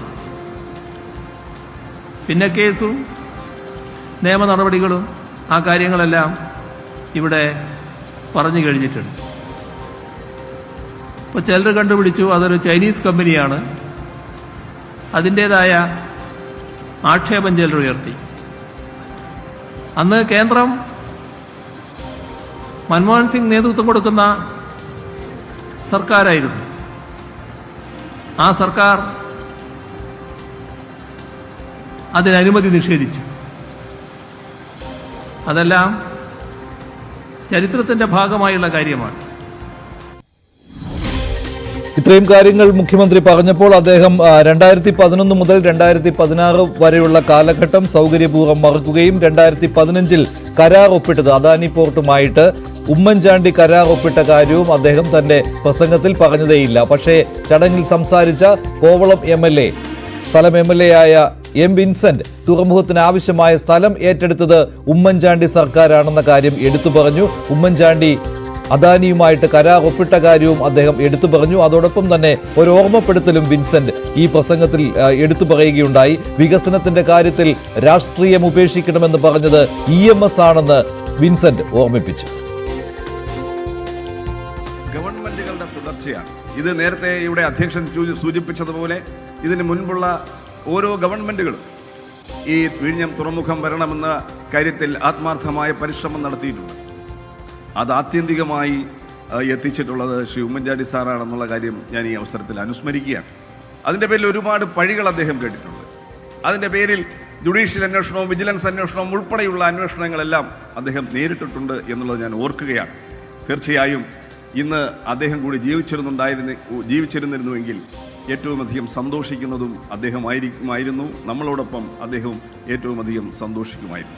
പിന്നെ കേസും നിയമ നടപടികളും ആ കാര്യങ്ങളെല്ലാം ഇവിടെ പറഞ്ഞു കഴിഞ്ഞിട്ടുണ്ട്. ഇപ്പോൾ ചിലർ കണ്ടുപിടിച്ചു അതൊരു ചൈനീസ് കമ്പനിയാണ്, അതിൻ്റേതായ ആക്ഷേപം ചിലർ ഉയർത്തി. അന്ന് കേന്ദ്രം മൻമോഹൻ സിംഗ് നേതൃത്വം കൊടുക്കുന്ന സർക്കാരായിരുന്നു. ആ സർക്കാർ അതിന് അനുമതി നിഷേധിച്ചു. അതെല്ലാം ചരിത്രത്തിന്റെ ഭാഗമായുള്ള കാര്യമാണ്. ഇത്രയും കാര്യങ്ങൾ മുഖ്യമന്ത്രി പറഞ്ഞപ്പോൾ അദ്ദേഹം 2011 മുതൽ 2016 വരെയുള്ള കാലഘട്ടം സൗകര്യപൂർവ്വം മറക്കുകയും 2015 കരാർ ഒപ്പിട്ടത് അദാനി പോർട്ടുമായിട്ട് ഉമ്മൻചാണ്ടി കരാർ ഒപ്പിട്ട കാര്യവും അദ്ദേഹം തന്റെ പ്രസംഗത്തിൽ പറഞ്ഞതേയില്ല. പക്ഷേ ചടങ്ങിൽ സംസാരിച്ച കോവളം MLA സ്ഥലം MLA ആയ M. വിൻസെന്റ് തുറമുഖത്തിന് ആവശ്യമായ സ്ഥലം ഏറ്റെടുത്തത് ഉമ്മൻചാണ്ടി സർക്കാരാണെന്ന കാര്യം എടുത്തു പറഞ്ഞു. ഉമ്മൻചാണ്ടി അദാനിയുമായിട്ട് കരാർ ഒപ്പിട്ട കാര്യവും അദ്ദേഹം എടുത്തു പറഞ്ഞു. അതോടൊപ്പം തന്നെ ഒരു ഓർമ്മപ്പെടുത്തലും വിൻസെന്റ് ഈ പ്രസംഗത്തിൽ എടുത്തു പറയുകയുണ്ടായി. വികസനത്തിന്റെ കാര്യത്തിൽ രാഷ്ട്രീയം ഉപേക്ഷിക്കണമെന്ന് പറഞ്ഞത് EMS ആണെന്ന് വിൻസെന്റ് ഓർമ്മിപ്പിച്ചു. ഗവൺമെന്റുകളുടെ തുടർച്ചയാണ് ഇത്. നേരത്തെ ഇവിടെ അധ്യക്ഷൻ സൂചിപ്പിച്ചതുപോലെ ഇതിന് മുൻപുള്ള ഓരോ ഗവൺമെന്റുകളും ഈ വിഴിഞ്ഞം തുറമുഖം വരണമെന്ന കാര്യത്തിൽ ആത്മാർത്ഥമായ പരിശ്രമം നടത്തിയിട്ടുണ്ട്. അത് ആത്യന്തികമായി എത്തിച്ചിട്ടുള്ളത് ശ്രീ ഉമ്മൻചാണ്ടി സാറാണെന്നുള്ള കാര്യം ഞാൻ ഈ അവസരത്തിൽ അനുസ്മരിക്കുകയാണ്. അതിൻ്റെ പേരിൽ ഒരുപാട് പഴികൾ അദ്ദേഹം കേട്ടിട്ടുണ്ട്. അതിൻ്റെ പേരിൽ ജുഡീഷ്യൽ അന്വേഷണവും വിജിലൻസ് അന്വേഷണവും ഉൾപ്പെടെയുള്ള അന്വേഷണങ്ങളെല്ലാം അദ്ദേഹം നേരിട്ടിട്ടുണ്ട് എന്നുള്ളത് ഞാൻ ഓർക്കുകയാണ്. തീർച്ചയായും ഇന്ന് അദ്ദേഹം കൂടി ജീവിച്ചിരുന്നിരുന്നുവെങ്കിൽ ഏറ്റവും അധികം സന്തോഷിക്കുന്നതും അദ്ദേഹമായിരുന്നു. നമ്മളോടൊപ്പം അദ്ദേഹം ഏറ്റവും അധികം സന്തോഷിക്കുമായിരുന്നു.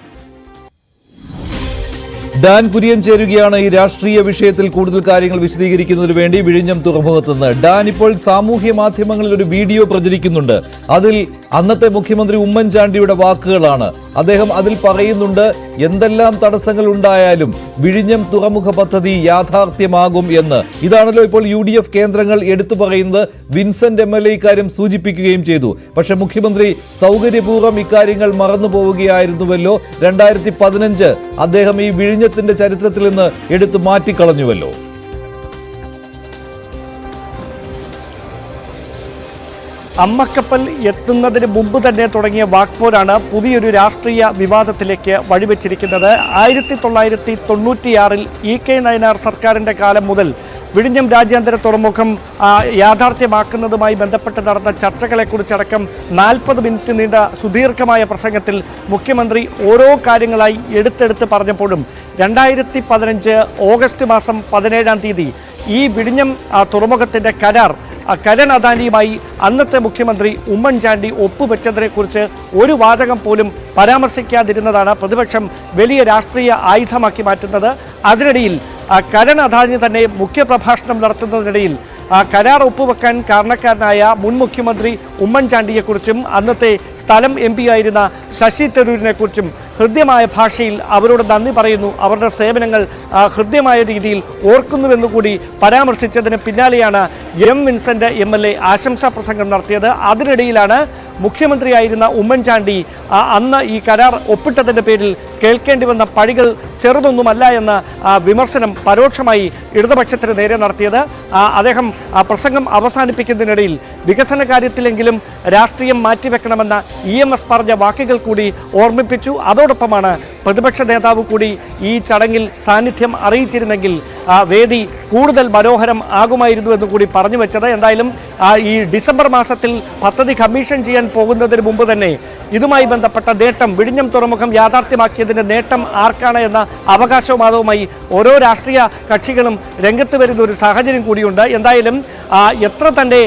ഡാൻ കുര്യൻ ചേരുകയാണ് ഈ രാഷ്ട്രീയ വിഷയത്തിൽ കൂടുതൽ കാര്യങ്ങൾ വിശദീകരിക്കുന്നതിന് വേണ്ടി വിഴിഞ്ഞം തുറമുഖത്ത് നിന്ന്. ഡാൻ, ഇപ്പോൾ സാമൂഹ്യ മാധ്യമങ്ങളിൽ ഒരു വീഡിയോ പ്രചരിക്കുന്നുണ്ട്. അതിൽ അന്നത്തെ മുഖ്യമന്ത്രി ഉമ്മൻചാണ്ടിയുടെ വാക്കുകളാണ്. അദ്ദേഹം അതിൽ പറയുന്നുണ്ട്, എന്തെല്ലാം തടസ്സങ്ങൾ ഉണ്ടായാലും വിഴിഞ്ഞം തുറമുഖ പദ്ധതി യാഥാർത്ഥ്യമാകും എന്ന്. ഇതാണല്ലോ ഇപ്പോൾ UDF കേന്ദ്രങ്ങൾ എടുത്തു പറയുന്നത്. വിൻസെന്റ് MLA ഇക്കാര്യം സൂചിപ്പിക്കുകയും ചെയ്തു. പക്ഷെ മുഖ്യമന്ത്രി സൗകര്യപൂർവ്വം ഇക്കാര്യങ്ങൾ മറന്നു പോവുകയായിരുന്നുവല്ലോ. 2015 അദ്ദേഹം ഈ വിഴിഞ്ഞത്തിന്റെ ചരിത്രത്തിൽ നിന്ന് എടുത്തു മാറ്റിക്കളഞ്ഞുവല്ലോ. അമ്മക്കപ്പൽ എത്തുന്നതിന് മുമ്പ് തന്നെ തുടങ്ങിയ വാക്പോരാണ് പുതിയൊരു രാഷ്ട്രീയ വിവാദത്തിലേക്ക് വഴിവെച്ചിരിക്കുന്നത്. 1996 EK നയനാർ സർക്കാരിൻ്റെ കാലം മുതൽ വിഴിഞ്ഞം രാജ്യാന്തര തുറമുഖം യാഥാർത്ഥ്യമാക്കുന്നതുമായി ബന്ധപ്പെട്ട് നടന്ന ചർച്ചകളെക്കുറിച്ചടക്കം 40 മിനിറ്റ് നീണ്ട സുദീർഘമായ പ്രസംഗത്തിൽ മുഖ്യമന്ത്രി ഓരോ കാര്യങ്ങളായി എടുത്തെടുത്ത് പറഞ്ഞപ്പോഴും 2015 ഓഗസ്റ്റ് മാസം 17-ാം തീയതി ഈ വിഴിഞ്ഞം തുറമുഖത്തിൻ്റെ കരൺ അദാനിയുമായി അന്നത്തെ മുഖ്യമന്ത്രി ഉമ്മൻചാണ്ടി ഒപ്പുവെച്ചതിനെക്കുറിച്ച് ഒരു വാചകം പോലും പരാമർശിക്കാതിരുന്നതാണ് പ്രതിപക്ഷം വലിയ രാഷ്ട്രീയ ആയുധമാക്കി മാറ്റുന്നത്. അതിനിടയിൽ കരൺ അദാനി തന്നെ മുഖ്യപ്രഭാഷണം നടത്തുന്നതിനിടയിൽ കരാർ ഒപ്പുവെക്കാൻ കാരണക്കാരനായ മുൻ മുഖ്യമന്ത്രി ഉമ്മൻചാണ്ടിയെക്കുറിച്ചും അന്നത്തെ സ്ഥലം MP ആയിരുന്ന ശശി തരൂരിനെക്കുറിച്ചും ഹൃദ്യമായ ഭാഷയിൽ അവരോട് നന്ദി പറയുന്നു, അവരുടെ സേവനങ്ങൾ ഹൃദ്യമായ രീതിയിൽ ഓർക്കുന്നുവെന്നുകൂടി പരാമർശിച്ചതിന് പിന്നാലെയാണ് M. വിൻസെന്റ് MLA ആശംസാ പ്രസംഗം നടത്തിയത്. അതിനിടയിലാണ് മുഖ്യമന്ത്രിയായിരുന്ന ഉമ്മൻചാണ്ടി അന്ന് ഈ കരാർ ഒപ്പിട്ടതിൻ്റെ പേരിൽ കേൾക്കേണ്ടി വന്ന പഴികൾ ചെറുതൊന്നുമല്ല എന്ന വിമർശനം പരോക്ഷമായി ഇടതുപക്ഷത്തിന് നേരെ നടത്തിയത്. അദ്ദേഹം പ്രസംഗം അവസാനിപ്പിക്കുന്നതിനിടയിൽ വികസന കാര്യത്തിലെങ്കിലും രാഷ്ട്രീയം മാറ്റിവെക്കണമെന്ന EMS പറഞ്ഞ വാക്കുകൾ കൂടി ഓർമ്മിപ്പിച്ചു. അതോടൊപ്പമാണ് പ്രതിപക്ഷ നേതാവ് കൂടി ഈ ചടങ്ങിൽ സാന്നിധ്യം അറിയിച്ചിരുന്നെങ്കിൽ വേദി കൂടുതൽ മനോഹരം ആകുമായിരുന്നു എന്ന് കൂടി പറഞ്ഞു വെച്ചത്. എന്തായാലും ഈ ഡിസംബർ മാസത്തിൽ പദ്ധതി കമ്മീഷൻ ചെയ്യാൻ പോകുന്നതിന് മുമ്പ് തന്നെ ഇതുമായി ബന്ധപ്പെട്ട നേട്ടം, വിഴിഞ്ഞം തുറമുഖം യാഥാർത്ഥ്യമാക്കിയതിൻ്റെ നേട്ടം ആർക്കാണ് എന്ന അവകാശവാദവുമായി ഓരോ രാഷ്ട്രീയ കക്ഷികളും രംഗത്ത് വരുന്ന ഒരു സാഹചര്യം കൂടിയുണ്ട്. എന്തായാലും എത്ര തന്നെ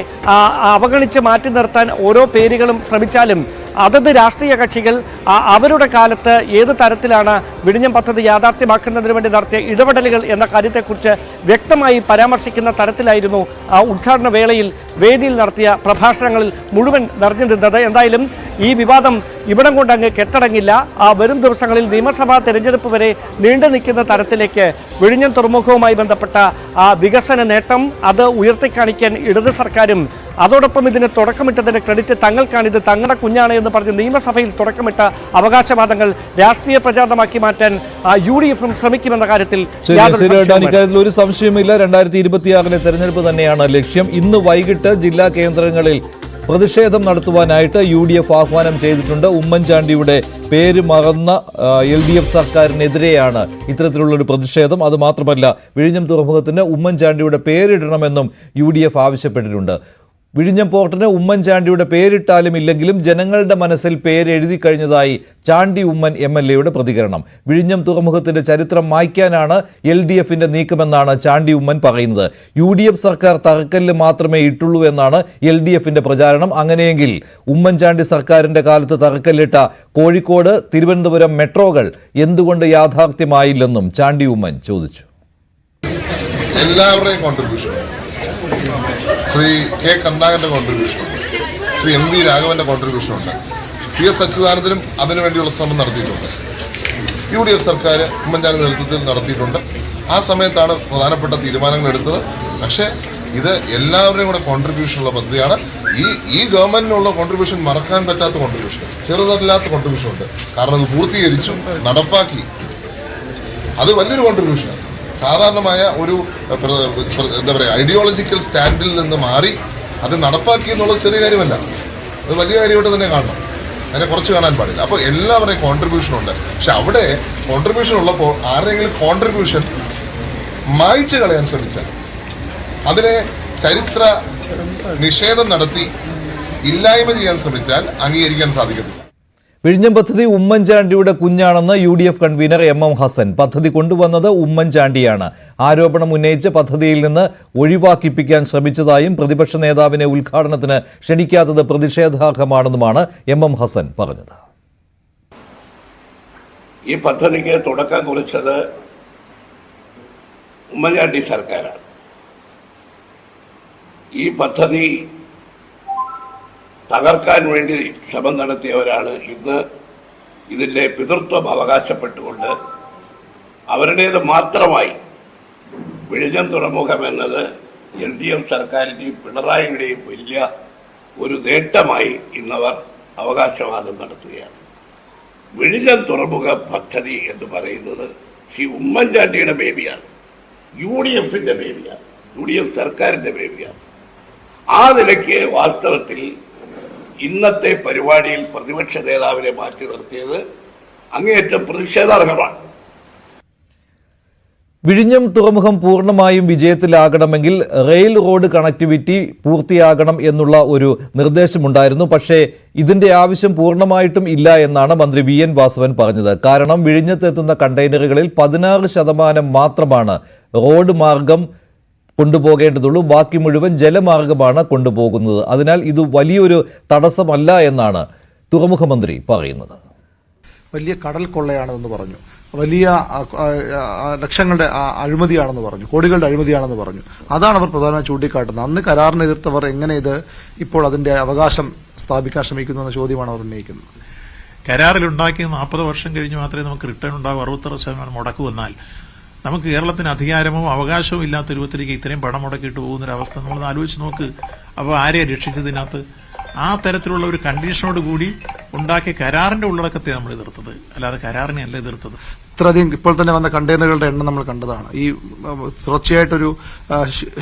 അവഗണിച്ച് മാറ്റി നിർത്താൻ ഓരോ പേരുകളും ശ്രമിച്ചാലും അതത് രാഷ്ട്രീയ കക്ഷികൾ അവരുടെ കാലത്ത് ഏത് തരത്തിലാണ് വിഴിഞ്ഞം പദ്ധതി യാഥാർത്ഥ്യമാക്കുന്നതിന് വേണ്ടി നടത്തിയ ഇടപെടലുകൾ എന്ന കാര്യത്തെക്കുറിച്ച് വ്യക്തമായി പരാമർശിക്കുന്ന തരത്തിലായിരുന്നു ഉദ്ഘാടന വേളയിൽ വേദിയിൽ നടത്തിയ പ്രഭാഷണങ്ങളിൽ മുഴുവൻ നിറഞ്ഞു നിന്നത്. എന്തായാലും ഈ വിവാദം ഇവിടം കൊണ്ടങ്ങ് കെട്ടടങ്ങില്ല. വരും ദിവസങ്ങളിൽ നിയമസഭാ തെരഞ്ഞെടുപ്പ് വരെ നീണ്ടു നിൽക്കുന്ന തരത്തിലേക്ക് വിഴിഞ്ഞം തുറമുഖവുമായി ബന്ധപ്പെട്ട വികസന നേട്ടം അത് ഉയർത്തിക്കാണിക്കാൻ ഇടത് സർക്കാരും അതോടൊപ്പം ഇതിന് തുടക്കമിട്ടതിന്റെ ക്രെഡിറ്റ് തങ്ങൾക്കാണിത്, തങ്ങളുടെ കുഞ്ഞാണ് എന്ന് പറഞ്ഞ് നിയമസഭയിൽ തുടക്കമിട്ട അവകാശവാദങ്ങൾ രാഷ്ട്രീയ പ്രചാരണമാക്കി മാറ്റാൻ UDF ശ്രമിക്കുമെന്ന കാര്യത്തിൽ ഒരു സംശയമില്ല. 2026 തെരഞ്ഞെടുപ്പ് തന്നെയാണ് ലക്ഷ്യം. ഇന്ന് വൈകിട്ട് ജില്ലാ കേന്ദ്രങ്ങളിൽ പ്രതിഷേധം നടത്തുവാനായിട്ട് UDF ആഹ്വാനം ചെയ്തിട്ടുണ്ട്. ഉമ്മൻചാണ്ടിയുടെ പേര് മറന്ന LDF സർക്കാരിനെതിരെയാണ് ഇത്തരത്തിലുള്ളൊരു പ്രതിഷേധം. അതുമാത്രമല്ല, വിഴിഞ്ഞം തുറമുഖത്തിന് ഉമ്മൻചാണ്ടിയുടെ പേരിടണമെന്നും UDF ആവശ്യപ്പെട്ടിട്ടുണ്ട്. വിഴിഞ്ഞം പോർട്ടിന് ഉമ്മൻചാണ്ടിയുടെ പേരിട്ടാലും ഇല്ലെങ്കിലും ജനങ്ങളുടെ മനസ്സിൽ പേരെഴുതി കഴിഞ്ഞതായി ചാണ്ടി ഉമ്മൻ MLAയുടെ പ്രതികരണം. വിഴിഞ്ഞം തുറമുഖത്തിന്റെ ചരിത്രം മായ്ക്കാനാണ് LDFന്റെ നീക്കമെന്നാണ് ചാണ്ടി ഉമ്മൻ പറയുന്നത്. UDF സർക്കാർ തറക്കല്ല് മാത്രമേ ഇട്ടുള്ളൂ എന്നാണ് LDFന്റെ പ്രചാരണം. അങ്ങനെയെങ്കിൽ ഉമ്മൻചാണ്ടി സർക്കാരിന്റെ കാലത്ത് തറക്കല്ലിട്ട കോഴിക്കോട്, തിരുവനന്തപുരം മെട്രോകൾ എന്തുകൊണ്ട് യാഥാർത്ഥ്യമായില്ലെന്നും ചാണ്ടി ഉമ്മൻ ചോദിച്ചു. എല്ലാവരുടെയും കോൺട്രിബ്യൂഷൻ, ശ്രീ K. കരുണാകരന്റെ കോൺട്രിബ്യൂഷനുണ്ട്, ശ്രീ MV രാഘവന്റെ കോൺട്രിബ്യൂഷനുണ്ട്, PS അച്യുതാനന്ദനും അതിനുവേണ്ടിയുള്ള ശ്രമം നടത്തിയിട്ടുണ്ട്. UDF സർക്കാർ ഉമ്മൻചാണ്ടി നേതൃത്വത്തിൽ നടത്തിയിട്ടുണ്ട്. ആ സമയത്താണ് പ്രധാനപ്പെട്ട തീരുമാനങ്ങൾ എടുത്തത്. പക്ഷേ ഇത് എല്ലാവരുടെയും കൂടെ കോൺട്രിബ്യൂഷനുള്ള പദ്ധതിയാണ്. ഈ ഗവൺമെന്റിനുള്ള കോൺട്രിബ്യൂഷൻ മറക്കാൻ പറ്റാത്ത കോൺട്രിബ്യൂഷൻ, ചെറുതല്ലാത്ത കോൺട്രിബ്യൂഷൻ ഉണ്ട്. കാരണം അത് പൂർത്തീകരിച്ചു, നടപ്പാക്കി. അത് വലിയൊരു കോൺട്രിബ്യൂഷനാണ്. സാധാരണമായ ഒരു എന്താ പറയുക ഐഡിയോളജിക്കൽ സ്റ്റാൻഡിൽ നിന്ന് മാറി അത് നടപ്പാക്കി എന്നുള്ളത് ചെറിയ കാര്യമല്ല, അത് വലിയ കാര്യമായിട്ട് തന്നെ കാണണം. അതിനെ കുറച്ച് കാണാൻ പാടില്ല. അപ്പോൾ എല്ലാവരുടെയും കോൺട്രിബ്യൂഷൻ ഉണ്ട്. പക്ഷെ അവിടെ കോൺട്രിബ്യൂഷൻ ഉള്ളപ്പോൾ ആരെങ്കിലും കോൺട്രിബ്യൂഷൻ മായ്ച്ചു കളയാൻ ശ്രമിച്ചാൽ, അതിനെ ചരിത്ര നിഷേധം നടത്തി ഇല്ലായ്മ ചെയ്യാൻ ശ്രമിച്ചാൽ അംഗീകരിക്കാൻ സാധിക്കത്തില്ല. വിഴിഞ്ഞം പദ്ധതി ഉമ്മൻചാണ്ടിയുടെ കുഞ്ഞാണെന്ന് UDF കൺവീനർ MM ഹസൻ. പദ്ധതി കൊണ്ടുവന്നത് ഉമ്മൻചാണ്ടിയാണ്. ആരോപണം ഉന്നയിച്ച് പദ്ധതിയിൽ നിന്ന് ഒഴിവാക്കിപ്പിക്കാൻ ശ്രമിച്ചതായും പ്രതിപക്ഷ നേതാവിനെ ഉദ്ഘാടനത്തിന് ക്ഷണിക്കാത്തത് പ്രതിഷേധാർഹമാണെന്നുമാണ് MM ഹസൻ പറഞ്ഞത്. ഈ പദ്ധതിക്ക് തുടക്കം കുറിച്ചത് ഉമ്മൻചാണ്ടി സർക്കാരാണ്. ഈ പദ്ധതി തകർക്കാൻ വേണ്ടി ശ്രമം നടത്തിയവരാണ് ഇന്ന് ഇതിൻ്റെ പിതൃത്വം അവകാശപ്പെട്ടുകൊണ്ട് അവരുടേത് മാത്രമായി വിഴിഞ്ഞം തുറമുഖം എന്നത് LDF സർക്കാരിൻ്റെയും പിണറായിയുടെയും വലിയ ഒരു നേട്ടമായി ഇന്നവർ അവകാശവാദം നടത്തുകയാണ്. വിഴിഞ്ഞം തുറമുഖ പദ്ധതി എന്ന് പറയുന്നത് ശ്രീ ഉമ്മൻചാണ്ടിയുടെ ബേബിയാണ്, UDFന്റെ ബേബിയാണ്, UDF സർക്കാരിൻ്റെ ബേബിയാണ്. ആ നിലയ്ക്ക് വാസ്തവത്തിൽ ഇന്നത്തെ പരിപാടിയിൽ പ്രതിപക്ഷ നേതാവിനെ മാറ്റി നിർത്തിയത് അങ്ങേയറ്റം പ്രതിഷേധാർഹമാണ്. വിഴിഞ്ഞം തുറമുഖം പൂർണ്ണമായും വിജയത്തിലാകണമെങ്കിൽ റെയിൽ റോഡ് കണക്ടിവിറ്റി പൂർത്തിയാകണം എന്നുള്ള ഒരു നിർദ്ദേശമുണ്ടായിരുന്നു. പക്ഷേ ഇതിന്റെ ആവശ്യം പൂർണ്ണമായിട്ടും ഇല്ല എന്നാണ് മന്ത്രി VN വാസവൻ പറഞ്ഞത്. കാരണം വിഴിഞ്ഞത്തെത്തുന്ന കണ്ടെയ്നറുകളിൽ 16% മാത്രമാണ് റോഡ് മാർഗം കൊണ്ടുപോകേണ്ടതുള്ളൂ, ബാക്കി മുഴുവൻ ജലമാർഗമാണ് കൊണ്ടുപോകുന്നത്. അതിനാൽ ഇത് വലിയൊരു തടസ്സമല്ല എന്നാണ് തുറമുഖ മന്ത്രി പറയുന്നത്. വലിയ കടൽ കൊള്ളയാണെന്ന് പറഞ്ഞു, വലിയ ലക്ഷങ്ങളുടെ അഴിമതിയാണെന്ന് പറഞ്ഞു, കോടികളുടെ അഴിമതിയാണെന്ന് പറഞ്ഞു. അതാണ് അവർ പ്രധാനമായി ചൂണ്ടിക്കാട്ടുന്നത്. അന്ന് കരാറിന് എതിർത്തവർ എങ്ങനെ ഇത് ഇപ്പോൾ അതിന്റെ അവകാശം സ്ഥാപിക്കാൻ ശ്രമിക്കുന്നു എന്ന ചോദ്യമാണ് അവർ ഉന്നയിക്കുന്നത്. കരാറിലുണ്ടാക്കിയ 40 വർഷം കഴിഞ്ഞ് മാത്രമേ നമുക്ക് റിട്ടേൺ ഉണ്ടാകും. 66% മുടക്ക് വന്നാൽ നമുക്ക് കേരളത്തിന് അധികാരമോ അവകാശമോ ഇല്ലാത്ത രൂപത്തിലേക്ക് ഇത്രയും പണം മുടക്കിയിട്ട് പോകുന്നൊരവസ്ഥ നമ്മൾ ആലോചിച്ച് നോക്ക്. അപ്പോൾ ആരെയാണ് രക്ഷിച്ചതിനകത്ത്? ആ തരത്തിലുള്ള ഒരു കണ്ടീഷനോട് കൂടി ഉണ്ടാക്കിയ കരാറിന്റെ ഉള്ളടക്കത്തെ നമ്മൾ എതിർത്തത്, അല്ലാതെ കരാറിനെ അല്ല എതിർത്തത്. ഇത്രയധികം ഇപ്പോൾ തന്നെ വന്ന കണ്ടെയ്നറുകളുടെ എണ്ണം നമ്മൾ കണ്ടതാണ്. ഈ തുടർച്ചയായിട്ടൊരു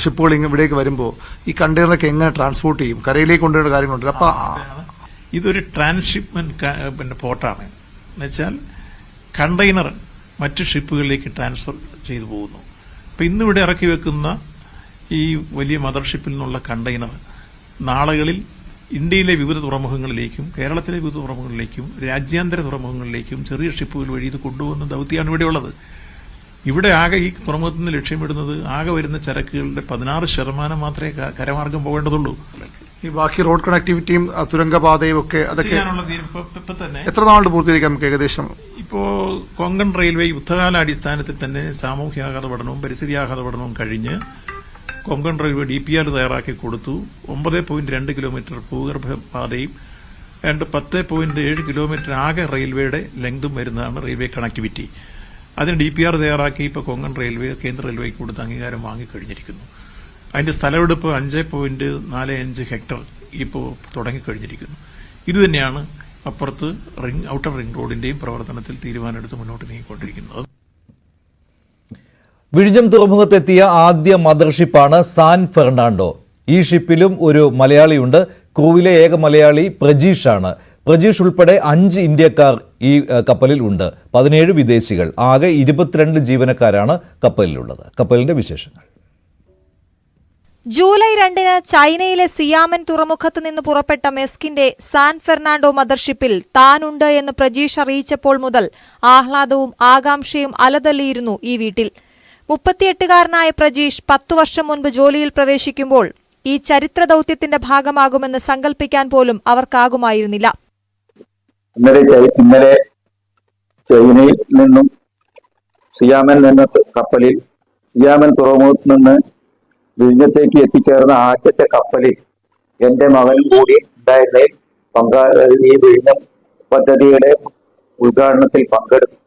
ഷിപ്പുകൾ ഇവിടേക്ക് വരുമ്പോൾ ഈ കണ്ടെയ്നറൊക്കെ എങ്ങനെ ട്രാൻസ്പോർട്ട് ചെയ്യും? കരയിലേക്ക് കൊണ്ടുവരുന്ന കാര്യങ്ങളുണ്ട്. അപ്പൊ ഇതൊരു ട്രാൻസ്ഷിപ്മെന്റ് പോർട്ടാണ്. എന്നുവെച്ചാൽ കണ്ടെയ്നർ മറ്റ് ഷിപ്പുകളിലേക്ക് ട്രാൻസ്ഫർ ചെയ്തു പോകുന്നു. അപ്പം ഇന്നിവിടെ ഇറക്കി വെക്കുന്ന ഈ വലിയ മദർഷിപ്പിൽ നിന്നുള്ള കണ്ടെയ്നർ നാളുകളിൽ ഇന്ത്യയിലെ വിവിധ തുറമുഖങ്ങളിലേക്കും കേരളത്തിലെ വിവിധ തുറമുഖങ്ങളിലേക്കും രാജ്യാന്തര തുറമുഖങ്ങളിലേക്കും ചെറിയ ഷിപ്പുകൾ വഴി ഇത് കൊണ്ടുപോകുന്ന ദൗത്യമാണ് ഇവിടെയുള്ളത്. ഇവിടെ ആകെ ഈ തുറമുഖത്തിൽ നിന്ന് ലക്ഷ്യമിടുന്നത് ആകെ വരുന്ന ചരക്കുകളുടെ 16% മാത്രമേ കരമാർഗം പോകേണ്ടതുള്ളൂ. ഈ ബാക്കി റോഡ് കണക്ടിവിറ്റിയും തുരങ്കപാതയും ഒക്കെ അതൊക്കെ എത്ര നാളുകൊണ്ട് പൂർത്തീകരിക്കാം നമുക്ക് ഏകദേശം? ഇപ്പോ കൊങ്കൺ റെയിൽവേ യുദ്ധകാലാടിസ്ഥാനത്തിൽ തന്നെ സാമൂഹ്യാഘാത പഠനവും പരിസ്ഥിതിയാഘാത പഠനവും കഴിഞ്ഞ് കൊങ്കൺ റെയിൽവേ DPR തയ്യാറാക്കി കൊടുത്തു. 9.2 കിലോമീറ്റർ ഭൂഗർഭ പാതയും 10.7 കിലോമീറ്റർ ആകെ റെയിൽവേയുടെ ലെങ്തും വരുന്നതാണ് റെയിൽവേ കണക്ടിവിറ്റി. അതിന് DPR തയ്യാറാക്കി ഇപ്പോൾ കൊങ്കൺ റെയിൽവേ കേന്ദ്ര റെയിൽവേക്ക് കൊടുത്ത് അംഗീകാരം വാങ്ങിക്കഴിഞ്ഞിരിക്കുന്നു. അതിന്റെ സ്ഥലമെടുപ്പ് 5.45 ഹെക്ടർ ഇപ്പോൾ തുടങ്ങിക്കഴിഞ്ഞിരിക്കുന്നു. ഇതുതന്നെയാണ് അപ്പുറത്ത് ഔട്ടർ റിംഗ് റോഡിന്റെയും പ്രവർത്തനത്തിൽ തീരുമാനമെടുത്ത് മുന്നോട്ട് നീങ്ങിക്കൊണ്ടിരിക്കുന്നത്. വിഴിഞ്ഞം തുറമുഖത്തെത്തിയ ആദ്യ മദർഷിപ്പാണ് സാൻ ഫെർണാണ്ടോ. ഈ ഷിപ്പിലും ഒരു മലയാളിയുണ്ട്. ക്രൂവിലെ ഏക മലയാളി പ്രജീഷാണ്. പ്രജീഷ് ഉൾപ്പെടെ 5 ഇന്ത്യക്കാർ ഈ കപ്പലിൽ ഉണ്ട്, 17 വിദേശികൾ. ആകെ 22 ജീവനക്കാരാണ് കപ്പലിലുള്ളത്. കപ്പലിന്റെ വിശേഷങ്ങൾ. ജൂലൈ 2-ന് ചൈനയിലെ സിയാമൻ തുറമുഖത്ത് നിന്ന് പുറപ്പെട്ട മെസ്കിന്റെ സാൻ ഫെർണാണ്ടോ മദർഷിപ്പിൽ താനുണ്ട് എന്ന് പ്രജീഷ് അറിയിച്ചപ്പോൾ മുതൽ ആഹ്ലാദവും ആകാംക്ഷയും അലതല്ലിയിരുന്നു ഈ വീട്ടിൽ. 38-കാരനായ പ്രജീഷ് 10 വർഷം മുൻപ് ജോലിയിൽ പ്രവേശിക്കുമ്പോൾ ഈ ചരിത്ര ദൌത്യത്തിന്റെ ഭാഗമാകുമെന്ന് സങ്കല്പിക്കാൻ പോലും അവർക്കാകുമായിരുന്നില്ല. ഇന്നലെ ചൈനയിൽ നിന്നും സിയാമൻ എന്ന കപ്പലിൽ സിയാമൻ തുറമുഖത്ത് നിന്ന് വിഴിഞ്ഞത്തേക്ക് എത്തിച്ചേർന്ന ആദ്യത്തെ കപ്പലിൽ എന്റെ മകനും കൂടി ഉണ്ടായിരുന്നതിൽ ഈ വിഴിഞ്ഞം പദ്ധതിയുടെ ഉദ്ഘാടനത്തിൽ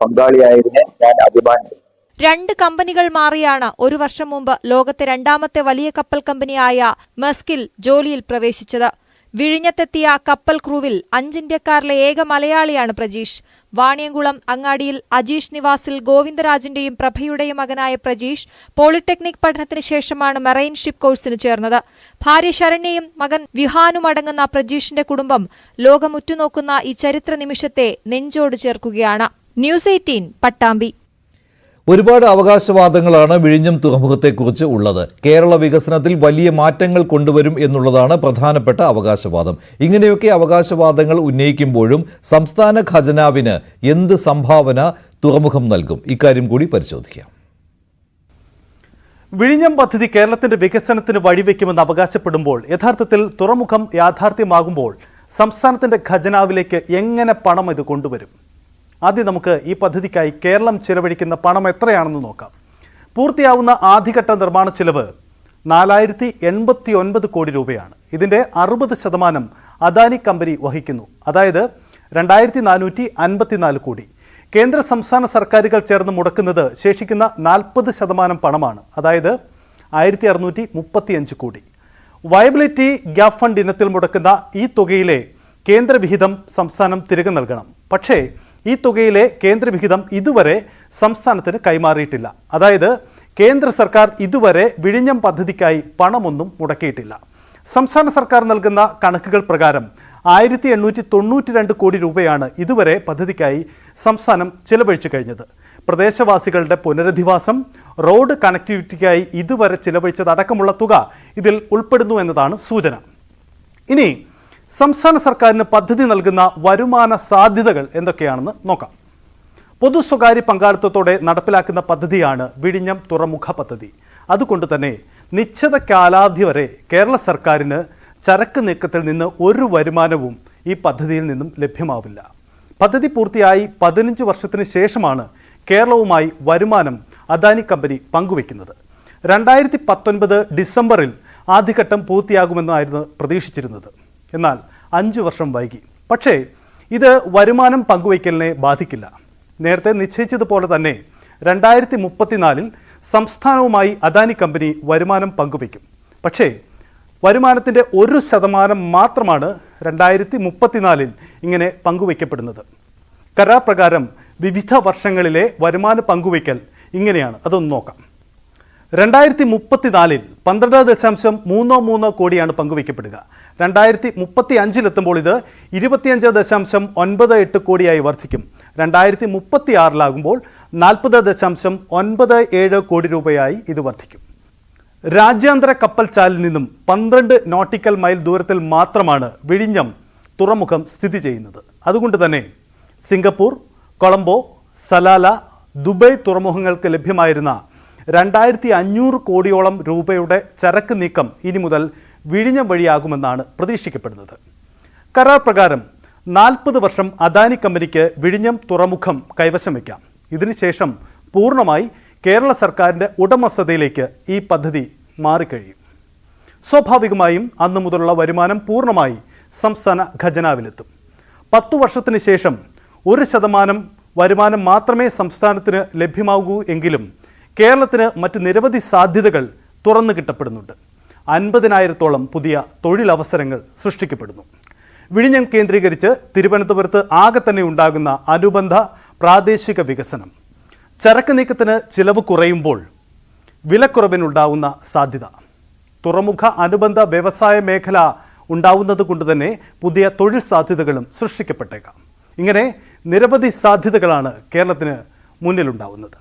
പങ്കാളിയായതിനെ ഞാൻ അഭിമാനിക്കുന്നു. 2 കമ്പനികൾ മാറിയാണ് 1 വർഷം മുമ്പ് ലോകത്തെ 2ാമത്തെ വലിയ കപ്പൽ കമ്പനിയായ മെസ്കിൽ ജോലിയിൽ പ്രവേശിച്ചത്. വിഴിഞ്ഞത്തെത്തിയ കപ്പൽ ക്രൂവിൽ 5 ഇന്ത്യക്കാരിലെ ഏക മലയാളിയാണ് പ്രജീഷ്. വാണിയംകുളം അങ്ങാടിയിൽ അജീഷ് നിവാസിൽ ഗോവിന്ദരാജിന്റെയും പ്രഭയുടെയും മകനായ പ്രജീഷ് പോളിടെക്നിക് പഠനത്തിന് ശേഷമാണ് മെറൈൻ ഷിപ്പ് കോഴ്സിന് ചേർന്നത്. ഭാര്യ ശരണ്യയും മകൻ വിഹാനുമടങ്ങുന്ന പ്രജീഷിന്റെ കുടുംബം ലോകമുറ്റുനോക്കുന്ന ഈ ചരിത്ര നിമിഷത്തെ നെഞ്ചോട് ചേർക്കുകയാണ്. ന്യൂസ് 18 പട്ടാമ്പി. ഒരുപാട് അവകാശവാദങ്ങളാണ് വിഴിഞ്ഞം തുറമുഖത്തെക്കുറിച്ച് ഉള്ളത്. കേരള വികസനത്തിൽ വലിയ മാറ്റങ്ങൾ കൊണ്ടുവരും എന്നുള്ളതാണ് പ്രധാനപ്പെട്ട അവകാശവാദം. ഇങ്ങനെയൊക്കെ അവകാശവാദങ്ങൾ ഉന്നയിക്കുമ്പോഴും സംസ്ഥാന ഖജനാവിന് എന്ത് സംഭാവന തുറമുഖം നൽകും? ഇക്കാര്യം കൂടി പരിശോധിക്കാം. വിഴിഞ്ഞം പദ്ധതി കേരളത്തിന്റെ വികസനത്തിന് വഴിവെക്കുമെന്ന് അവകാശപ്പെടുമ്പോൾ യഥാർത്ഥത്തിൽ തുറമുഖം യാഥാർത്ഥ്യമാകുമ്പോൾ സംസ്ഥാനത്തിന്റെ ഖജനാവിലേക്ക് എങ്ങനെ പണം ഇത് കൊണ്ടുവരും? ആദ്യം നമുക്ക് ഈ പദ്ധതിക്കായി കേരളം ചെലവഴിക്കുന്ന പണം എത്രയാണെന്ന് നോക്കാം. പൂർത്തിയാവുന്ന ആദ്യഘട്ട നിർമ്മാണ ചെലവ് 4089 കോടി രൂപയാണ്. ഇതിന്റെ 60% അദാനി കമ്പനി വഹിക്കുന്നു, അതായത് 2454 കോടി. കേന്ദ്ര സംസ്ഥാന സർക്കാരുകൾ ചേർന്ന് മുടക്കുന്നത് ശേഷിക്കുന്ന 40% പണമാണ്, അതായത് 1635 കോടി. വയബിലിറ്റി ഗ്യാപ് ഫണ്ട് ഇനത്തിൽ മുടക്കുന്ന ഈ തുകയിലെ കേന്ദ്രവിഹിതം സംസ്ഥാനം തിരികെ നൽകണം. പക്ഷേ ഈ തുകയിലെ കേന്ദ്രവിഹിതം ഇതുവരെ സംസ്ഥാനത്തിന് കൈമാറിയിട്ടില്ല. അതായത് കേന്ദ്ര സർക്കാർ ഇതുവരെ വിഴിഞ്ഞം പദ്ധതിക്കായി പണമൊന്നും മുടക്കിയിട്ടില്ല. സംസ്ഥാന സർക്കാർ നൽകുന്ന കണക്കുകൾ പ്രകാരം 1892 കോടി രൂപയാണ് ഇതുവരെ പദ്ധതിക്കായി സംസ്ഥാനം ചിലവഴിച്ചു കഴിഞ്ഞത്. പ്രദേശവാസികളുടെ പുനരധിവാസം, റോഡ് കണക്ടിവിറ്റിക്കായി ഇതുവരെ ചിലവഴിച്ചതടക്കമുള്ള തുക ഇതിൽ ഉൾപ്പെടുന്നു എന്നതാണ് സൂചന. ഇനി സംസ്ഥാന സർക്കാരിന് പദ്ധതി നൽകുന്ന വരുമാന സാധ്യതകൾ എന്തൊക്കെയാണെന്ന് നോക്കാം. പൊതു സ്വകാര്യ പങ്കാളിത്തത്തോടെ നടപ്പിലാക്കുന്ന പദ്ധതിയാണ് വിഴിഞ്ഞം തുറമുഖ പദ്ധതി. അതുകൊണ്ട് തന്നെ നിശ്ചിത കാലാവധി വരെ കേരള സർക്കാരിന് ചരക്ക് നീക്കത്തിൽ നിന്ന് ഒരു വരുമാനവും ഈ പദ്ധതിയിൽ നിന്നും ലഭ്യമാവില്ല. പദ്ധതി പൂർത്തിയായി 15 വർഷത്തിന് ശേഷമാണ് കേരളവുമായി വരുമാനം അദാനി കമ്പനി പങ്കുവയ്ക്കുന്നത്. 2019 ഡിസംബറിൽ ആദ്യഘട്ടം പൂർത്തിയാകുമെന്നായിരുന്നു പ്രതീക്ഷിച്ചിരുന്നത്. എന്നാൽ 5 വർഷം വൈകി. പക്ഷേ ഇത് വരുമാനം പങ്കുവയ്ക്കലിനെ ബാധിക്കില്ല. നേരത്തെ നിശ്ചയിച്ചതുപോലെ തന്നെ 2034 സംസ്ഥാനവുമായി അദാനി കമ്പനി വരുമാനം പങ്കുവയ്ക്കും. പക്ഷേ വരുമാനത്തിൻ്റെ 1% മാത്രമാണ് 2034 ഇങ്ങനെ പങ്കുവയ്ക്കപ്പെടുന്നത്. കരാർ പ്രകാരം വിവിധ വർഷങ്ങളിലെ വരുമാന പങ്കുവയ്ക്കൽ ഇങ്ങനെയാണ്. അതൊന്ന് നോക്കാം. 2034 12.33 കോടിയാണ് പങ്കുവയ്ക്കപ്പെടുക. 2035 ഇത് 25.98 കോടിയായി വർദ്ധിക്കും. 2036 40.97 കോടി രൂപയായി ഇത് വർദ്ധിക്കും. രാജ്യാന്തര കപ്പൽ ചാലിൽ നിന്നും 12 നോട്ടിക്കൽ മൈൽ ദൂരത്തിൽ മാത്രമാണ് വിഴിഞ്ഞം തുറമുഖം സ്ഥിതി ചെയ്യുന്നത്. അതുകൊണ്ട് തന്നെ സിംഗപ്പൂർ, കൊളംബോ, സലാല, ദുബായ് തുറമുഖങ്ങൾക്ക് ലഭ്യമായിരുന്ന 2500 കോടിയോളം രൂപയുടെ ചരക്ക് നീക്കം ഇനി മുതൽ വിഴിഞ്ഞം വഴിയാകുമെന്നാണ് പ്രതീക്ഷിക്കപ്പെടുന്നത്. കരാർ പ്രകാരം 40 വർഷം അദാനി കമ്പനിക്ക് വിഴിഞ്ഞം തുറമുഖം കൈവശം വയ്ക്കാം. ഇതിനുശേഷം പൂർണ്ണമായി കേരള സർക്കാരിൻ്റെ ഉടമസ്ഥതയിലേക്ക് ഈ പദ്ധതി മാറിക്കഴിയും. സ്വാഭാവികമായും അന്നു മുതലുള്ള വരുമാനം പൂർണ്ണമായി സംസ്ഥാന ഖജനാവിലെത്തും. 10 വർഷത്തിന് ശേഷം 1% വരുമാനം മാത്രമേ സംസ്ഥാനത്തിന് ലഭ്യമാകൂ എങ്കിലും കേരളത്തിന് മറ്റ് നിരവധി സാധ്യതകൾ തുറന്നു കിട്ടപ്പെടുന്നുണ്ട്. 50,000-ഓളം പുതിയ തൊഴിലവസരങ്ങൾ സൃഷ്ടിക്കപ്പെടുന്നു. വിഴിഞ്ഞം കേന്ദ്രീകരിച്ച് തിരുവനന്തപുരത്ത് ആകെ തന്നെ ഉണ്ടാകുന്ന അനുബന്ധ പ്രാദേശിക വികസനം, ചരക്ക് നീക്കത്തിന് ചിലവ് കുറയുമ്പോൾ വിലക്കുറവിനുണ്ടാവുന്ന സാധ്യത, തുറമുഖ അനുബന്ധ വ്യവസായ മേഖല ഉണ്ടാവുന്നത് കൊണ്ട് തന്നെ പുതിയ തൊഴിൽ സാധ്യതകളും സൃഷ്ടിക്കപ്പെട്ടേക്കാം. ഇങ്ങനെ നിരവധി സാധ്യതകളാണ് കേരളത്തിന് മുന്നിലുണ്ടാവുന്നത്.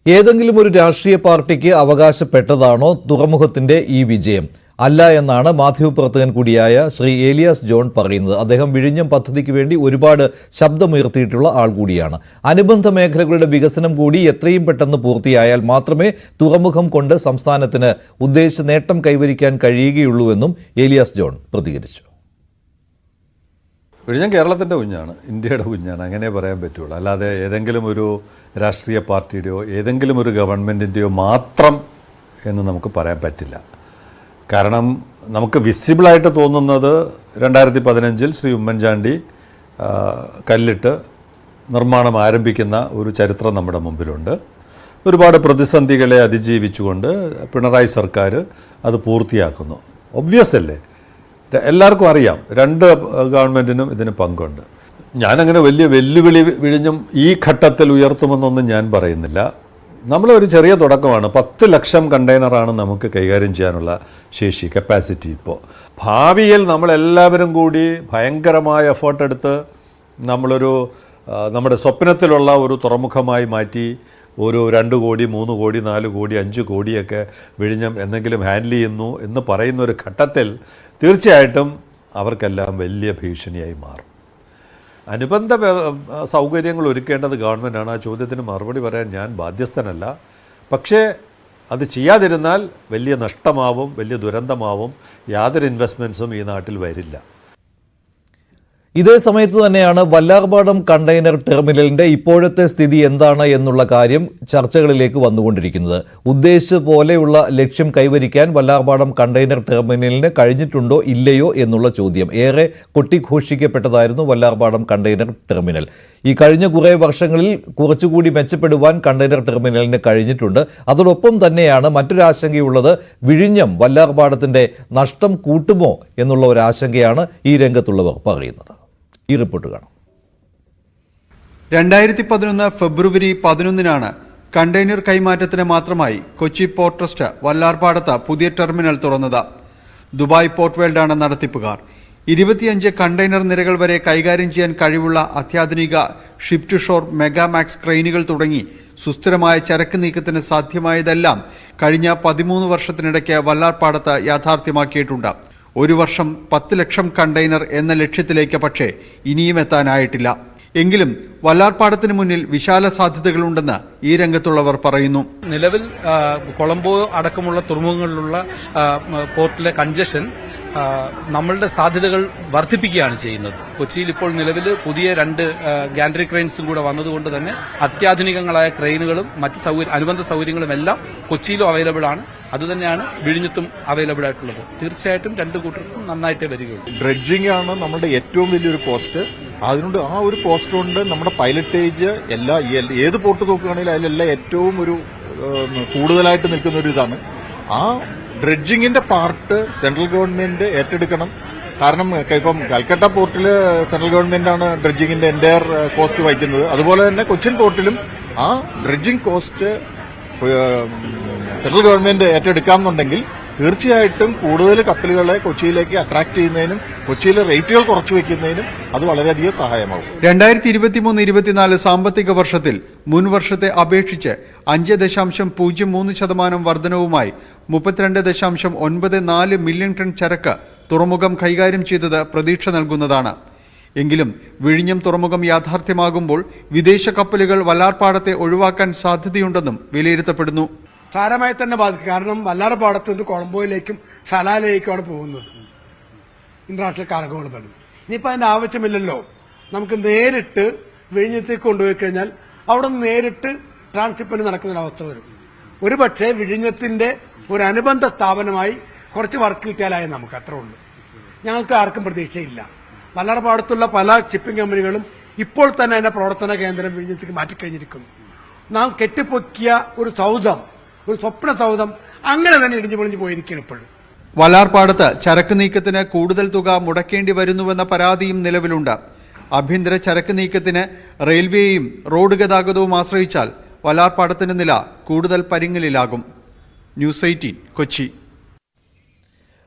ഏതെങ്കിലും ഒരു രാഷ്ട്രീയ പാർട്ടിക്ക് അവകാശപ്പെട്ടതാണോ തുറമുഖത്തിന്റെ ഈ വിജയം? അല്ല എന്നാണ് മാധ്യമപ്രവർത്തകൻ കൂടിയായ ശ്രീ ഏലിയാസ് ജോൺ പറയുന്നത്. അദ്ദേഹം വിഴിഞ്ഞം പദ്ധതിക്ക് വേണ്ടി ഒരുപാട് ശബ്ദമുയർത്തിയിട്ടുള്ള ആൾ കൂടിയാണ്. അനുബന്ധ മേഖലകളുടെ വികസനം കൂടി എത്രയും പെട്ടെന്ന് പൂർത്തിയായാൽ മാത്രമേ തുറമുഖം കൊണ്ട് സംസ്ഥാനത്തിന് ഉദ്ദേശിച്ച നേട്ടം കൈവരിക്കാൻ കഴിയുകയുള്ളൂവെന്നും ഏലിയാസ് ജോൺ പ്രതികരിച്ചു. വിഴിഞ്ഞം കേരളത്തിൻ്റെ കുഞ്ഞാണ്, ഇന്ത്യയുടെ കുഞ്ഞാണ്, അങ്ങനെ പറയാൻ പറ്റുള്ളൂ. അല്ലാതെ ഏതെങ്കിലും ഒരു രാഷ്ട്രീയ പാർട്ടിയുടെയോ ഏതെങ്കിലും ഒരു ഗവൺമെൻറ്റിൻ്റെയോ മാത്രം എന്ന് നമുക്ക് പറയാൻ പറ്റില്ല. കാരണം നമുക്ക് വിസിബിളായിട്ട് തോന്നുന്നത് 2015 ശ്രീ ഉമ്മൻചാണ്ടി കല്ലിട്ട് നിർമ്മാണം ആരംഭിക്കുന്ന ഒരു ചരിത്രം നമ്മുടെ മുമ്പിലുണ്ട്. ഒരുപാട് പ്രതിസന്ധികളെ അതിജീവിച്ചുകൊണ്ട് പിണറായി സർക്കാർ അത് പൂർത്തിയാക്കുന്നു. ഒബ്വിയസ് അല്ലേ, എല്ലാവർക്കും അറിയാം, രണ്ട് ഗവൺമെൻറ്റിനും ഇതിന് പങ്കുണ്ട്. ഞാനങ്ങനെ വലിയ വെല്ലുവിളി വിഴിഞ്ഞും ഈ ഘട്ടത്തിൽ ഉയർത്തുമെന്നൊന്നും ഞാൻ പറയുന്നില്ല. നമ്മളൊരു ചെറിയ തുടക്കമാണ്. 10 ലക്ഷം കണ്ടെയ്നറാണ് നമുക്ക് കൈകാര്യം ചെയ്യാനുള്ള ശേഷി, കപ്പാസിറ്റി. ഇപ്പോൾ ഭാവിയിൽ നമ്മളെല്ലാവരും കൂടി ഭയങ്കരമായ എഫേർട്ട് എടുത്ത് നമ്മുടെ സ്വപ്നത്തിലുള്ള ഒരു തുറമുഖമായി മാറ്റി ഒരു 2 കോടി 3 കോടി 4 കോടി 5 കോടിയൊക്കെ വിഴിഞ്ഞം എന്തെങ്കിലും ഹാൻഡിൽ ചെയ്യുന്നു എന്ന് പറയുന്ന ഒരു ഘട്ടത്തിൽ തീർച്ചയായിട്ടും അവർക്കെല്ലാം വലിയ ഭീഷണിയായി മാറും. അനുബന്ധ സൗകര്യങ്ങൾ ഒരുക്കേണ്ടത് ഗവൺമെൻറ്റാണ്. ആ ചോദ്യത്തിന് മറുപടി പറയാൻ ഞാൻ ബാധ്യസ്ഥനല്ല. പക്ഷേ അത് ചെയ്യാതിരുന്നാൽ വലിയ നഷ്ടമാവും, വലിയ ദുരന്തമാവും. യാതൊരു ഇൻവെസ്റ്റ്മെൻറ്റ്സും ഈ നാട്ടിൽ വരില്ല. ഇതേ സമയത്ത് തന്നെയാണ് വല്ലാർപാടം കണ്ടെയ്നർ ടെർമിനലിന്റെ ഇപ്പോഴത്തെ സ്ഥിതി എന്താണ് എന്നുള്ള കാര്യം ചർച്ചകളിലേക്ക് വന്നുകൊണ്ടിരിക്കുന്നത്. ഉദ്ദേശിച്ച പോലെയുള്ള ലക്ഷ്യം കൈവരിക്കാൻ വല്ലാർപാടം കണ്ടെയ്നർ ടെർമിനലിന് കഴിഞ്ഞിട്ടുണ്ടോ ഇല്ലയോ എന്നുള്ള ചോദ്യം ഏറെ കൊട്ടിഘോഷിക്കപ്പെട്ടതായിരുന്നു. വല്ലാർപാടം കണ്ടെയ്നർ ടെർമിനൽ ഈ കഴിഞ്ഞ കുറേ വർഷങ്ങളിൽ കുറച്ചുകൂടി മെച്ചപ്പെടുവാൻ കണ്ടെയ്നർ ടെർമിനലിന് കഴിഞ്ഞിട്ടുണ്ട്. അതോടൊപ്പം തന്നെയാണ് മറ്റൊരാശങ്കയുള്ളത്, വിഴിഞ്ഞം വല്ലാർപാടത്തിന്റെ നഷ്ടം കൂട്ടുമോ എന്നുള്ള ഒരു ആശങ്കയാണ് ഈ രംഗത്തുള്ളവർ പറയുന്നത്. ഈ റിപ്പോർട്ട് കാണാം. 2011 ഫെബ്രുവരി 11 കണ്ടെയ്നർ കൈമാറ്റത്തിന് മാത്രമായി കൊച്ചി പോർട്ട് ട്രസ്റ്റ് വല്ലാർപാടത്ത് പുതിയ ടെർമിനൽ തുറന്നത്. ദുബായ് പോർട്ട് വേൾഡാണ് നടത്തിപ്പുകാർ. 25 കണ്ടെയ്നർ നിരകൾ വരെ കൈകാര്യം ചെയ്യാൻ കഴിവുള്ള അത്യാധുനിക ഷിപ്പ് ടു ഷോർ മെഗാമാക്സ് ക്രെയിനുകൾ തുടങ്ങി സുസ്ഥിരമായ ചരക്ക് നീക്കത്തിന് സാധ്യമായതെല്ലാം കഴിഞ്ഞ 13 വർഷത്തിനിടയ്ക്ക് വല്ലാർപാടത്ത് യാഥാർത്ഥ്യമാക്കിയിട്ടുണ്ട്. ഒരു വർഷം 10 ലക്ഷം കണ്ടെയ്നർ എന്ന ലക്ഷ്യത്തിലേക്ക് പക്ഷേ ഇനിയും എത്താനായിട്ടില്ല. എങ്കിലും വല്ലാർപാടത്തിന് മുന്നിൽ വിശാല സാധ്യതകളുണ്ടെന്ന് ഈ രംഗത്തുള്ളവർ പറയുന്നു. നിലവിൽ കൊളംബോ അടക്കമുള്ള തുറമുഖങ്ങളിലുള്ള പോർട്ടിലെ കൺജഷൻ നമ്മളുടെ സാധ്യതകൾ വർദ്ധിപ്പിക്കുകയാണ് ചെയ്യുന്നത്. കൊച്ചിയിൽ ഇപ്പോൾ നിലവിൽ പുതിയ 2 ഗാൻട്രി ക്രെയിൻസും കൂടെ വന്നതുകൊണ്ട് തന്നെ അത്യാധുനികങ്ങളായ ക്രെയിനുകളും മറ്റ് അനുബന്ധ സൗകര്യങ്ങളും എല്ലാം കൊച്ചിയിലും അവൈലബിൾ ആണ്. അതുതന്നെയാണ് വിഴിഞ്ഞത്തും അവൈലബിൾ ആയിട്ടുള്ളത്. തീർച്ചയായിട്ടും 2 കൂട്ടർക്കും നന്നായിട്ടേ വരികയുള്ളൂ. ഡ്രെഡ്ജിംഗ് ആണ് നമ്മുടെ ഏറ്റവും വലിയൊരു കോസ്റ്റ്. അതുകൊണ്ട് ആ ഒരു കോസ്റ്റ് കൊണ്ട് നമ്മുടെ പൈലറ്റേജ് ഏത് പോർട്ട് നോക്കുകയാണെങ്കിലും അതിലെല്ലാം ഏറ്റവും ഒരു കൂടുതലായിട്ട് നിൽക്കുന്ന ഒരു ഇതാണ്. ആ ഡ്രെഡ്ജിങ്ങിന്റെ പാർട്ട് സെൻട്രൽ ഗവൺമെന്റ് ഏറ്റെടുക്കണം. കാരണം ഇപ്പം കൽക്കട്ട പോർട്ടിൽ സെൻട്രൽ ഗവൺമെന്റാണ് ഡ്രെഡ്ജിങ്ങിന്റെ എൻ്റയർ കോസ്റ്റ് വഹിക്കുന്നത്. അതുപോലെ തന്നെ കൊച്ചിൻ പോർട്ടിലും ആ ഡ്രെഡ്ജിംഗ് കോസ്റ്റ് സെൻട്രൽ ഗവൺമെന്റ് ഏറ്റെടുക്കാമെന്നുണ്ടെങ്കിൽ തീർച്ചയായിട്ടും കൂടുതൽ കപ്പലുകളെ കൊച്ചിയിലേക്ക് അട്രാക്ട് ചെയ്യുന്നതിനും കൊച്ചിയിലെ റേറ്റുകൾ കുറച്ചു വയ്ക്കുന്നതിനും അത് വളരെയധികം സഹായമാകും. 2023-24 സാമ്പത്തിക വർഷത്തിൽ മുൻ വർഷത്തെ അപേക്ഷിച്ച് 5.03% വർധനവുമായി 32.94 മില്യൺ ടൺ ചരക്ക് തുറമുഖം കൈകാര്യം ചെയ്തത് പ്രതീക്ഷ നൽകുന്നതാണ്. എങ്കിലും വിഴിഞ്ഞം തുറമുഖം യാഥാർത്ഥ്യമാകുമ്പോൾ വിദേശ കപ്പലുകൾ വല്ലാർപാടത്തെ ഒഴിവാക്കാൻ സാധ്യതയുണ്ടെന്നും വിലയിരുത്തപ്പെടുന്നു. സാരമായി തന്നെ ബാധിക്കും. കാരണം വല്ലാർപാടത്ത് നിന്ന് കൊളംബോയിലേക്കും സലാലയിലേക്കുമാണ് പോകുന്നത് ഇന്റർനാഷണൽ കാർഗോകൾ പലതും. ഇനിയിപ്പോൾ അതിന്റെ ആവശ്യമില്ലല്ലോ. നമുക്ക് നേരിട്ട് വിഴിഞ്ഞത്തേക്ക് കൊണ്ടുപോയി കഴിഞ്ഞാൽ അവിടെ നിന്ന് നേരിട്ട് ട്രാൻസ്ഷിപ്മെന്റ് നടക്കുന്നൊരവസ്ഥ വരും. ഒരുപക്ഷെ വിഴിഞ്ഞത്തിന്റെ ഒരു അനുബന്ധ സ്ഥാപനമായി കുറച്ച് വർക്ക് കിട്ടിയാലായി നമുക്ക് അത്രേ ഉള്ളൂ. ഞങ്ങൾക്ക് ആർക്കും പ്രതീക്ഷയില്ല. വല്ലാർപാടത്തുള്ള പല ഷിപ്പിംഗ് കമ്പനികളും ഇപ്പോൾ തന്നെ അതിന്റെ പ്രവർത്തന കേന്ദ്രം വിഴിഞ്ഞത്തേക്ക് മാറ്റിക്കഴിഞ്ഞിരിക്കുന്നു. നാം കെട്ടിപ്പൊക്കിയ ഒരു സൗധം, ഒരു സ്വപ്ന സൗധം അങ്ങനെ തന്നെ ഇടിഞ്ഞു പൊളിഞ്ഞു പോയിരിക്കുകയാണ് ഇപ്പോഴും. വല്ലാർപാടത്ത് ചരക്ക് നീക്കത്തിന് കൂടുതൽ തുക മുടക്കേണ്ടി വരുന്നുവെന്ന പരാതിയും നിലവിലുണ്ട്. ആഭ്യന്തര ചരക്ക് നീക്കത്തിന് റെയിൽവേയും റോഡ് ഗതാഗതവും ആശ്രയിച്ചാൽ വല്ലാർപാടത്തിന്റെ നില കൂടുതൽ പരിങ്ങലിലാകും. ന്യൂസ് 18 കൊച്ചി.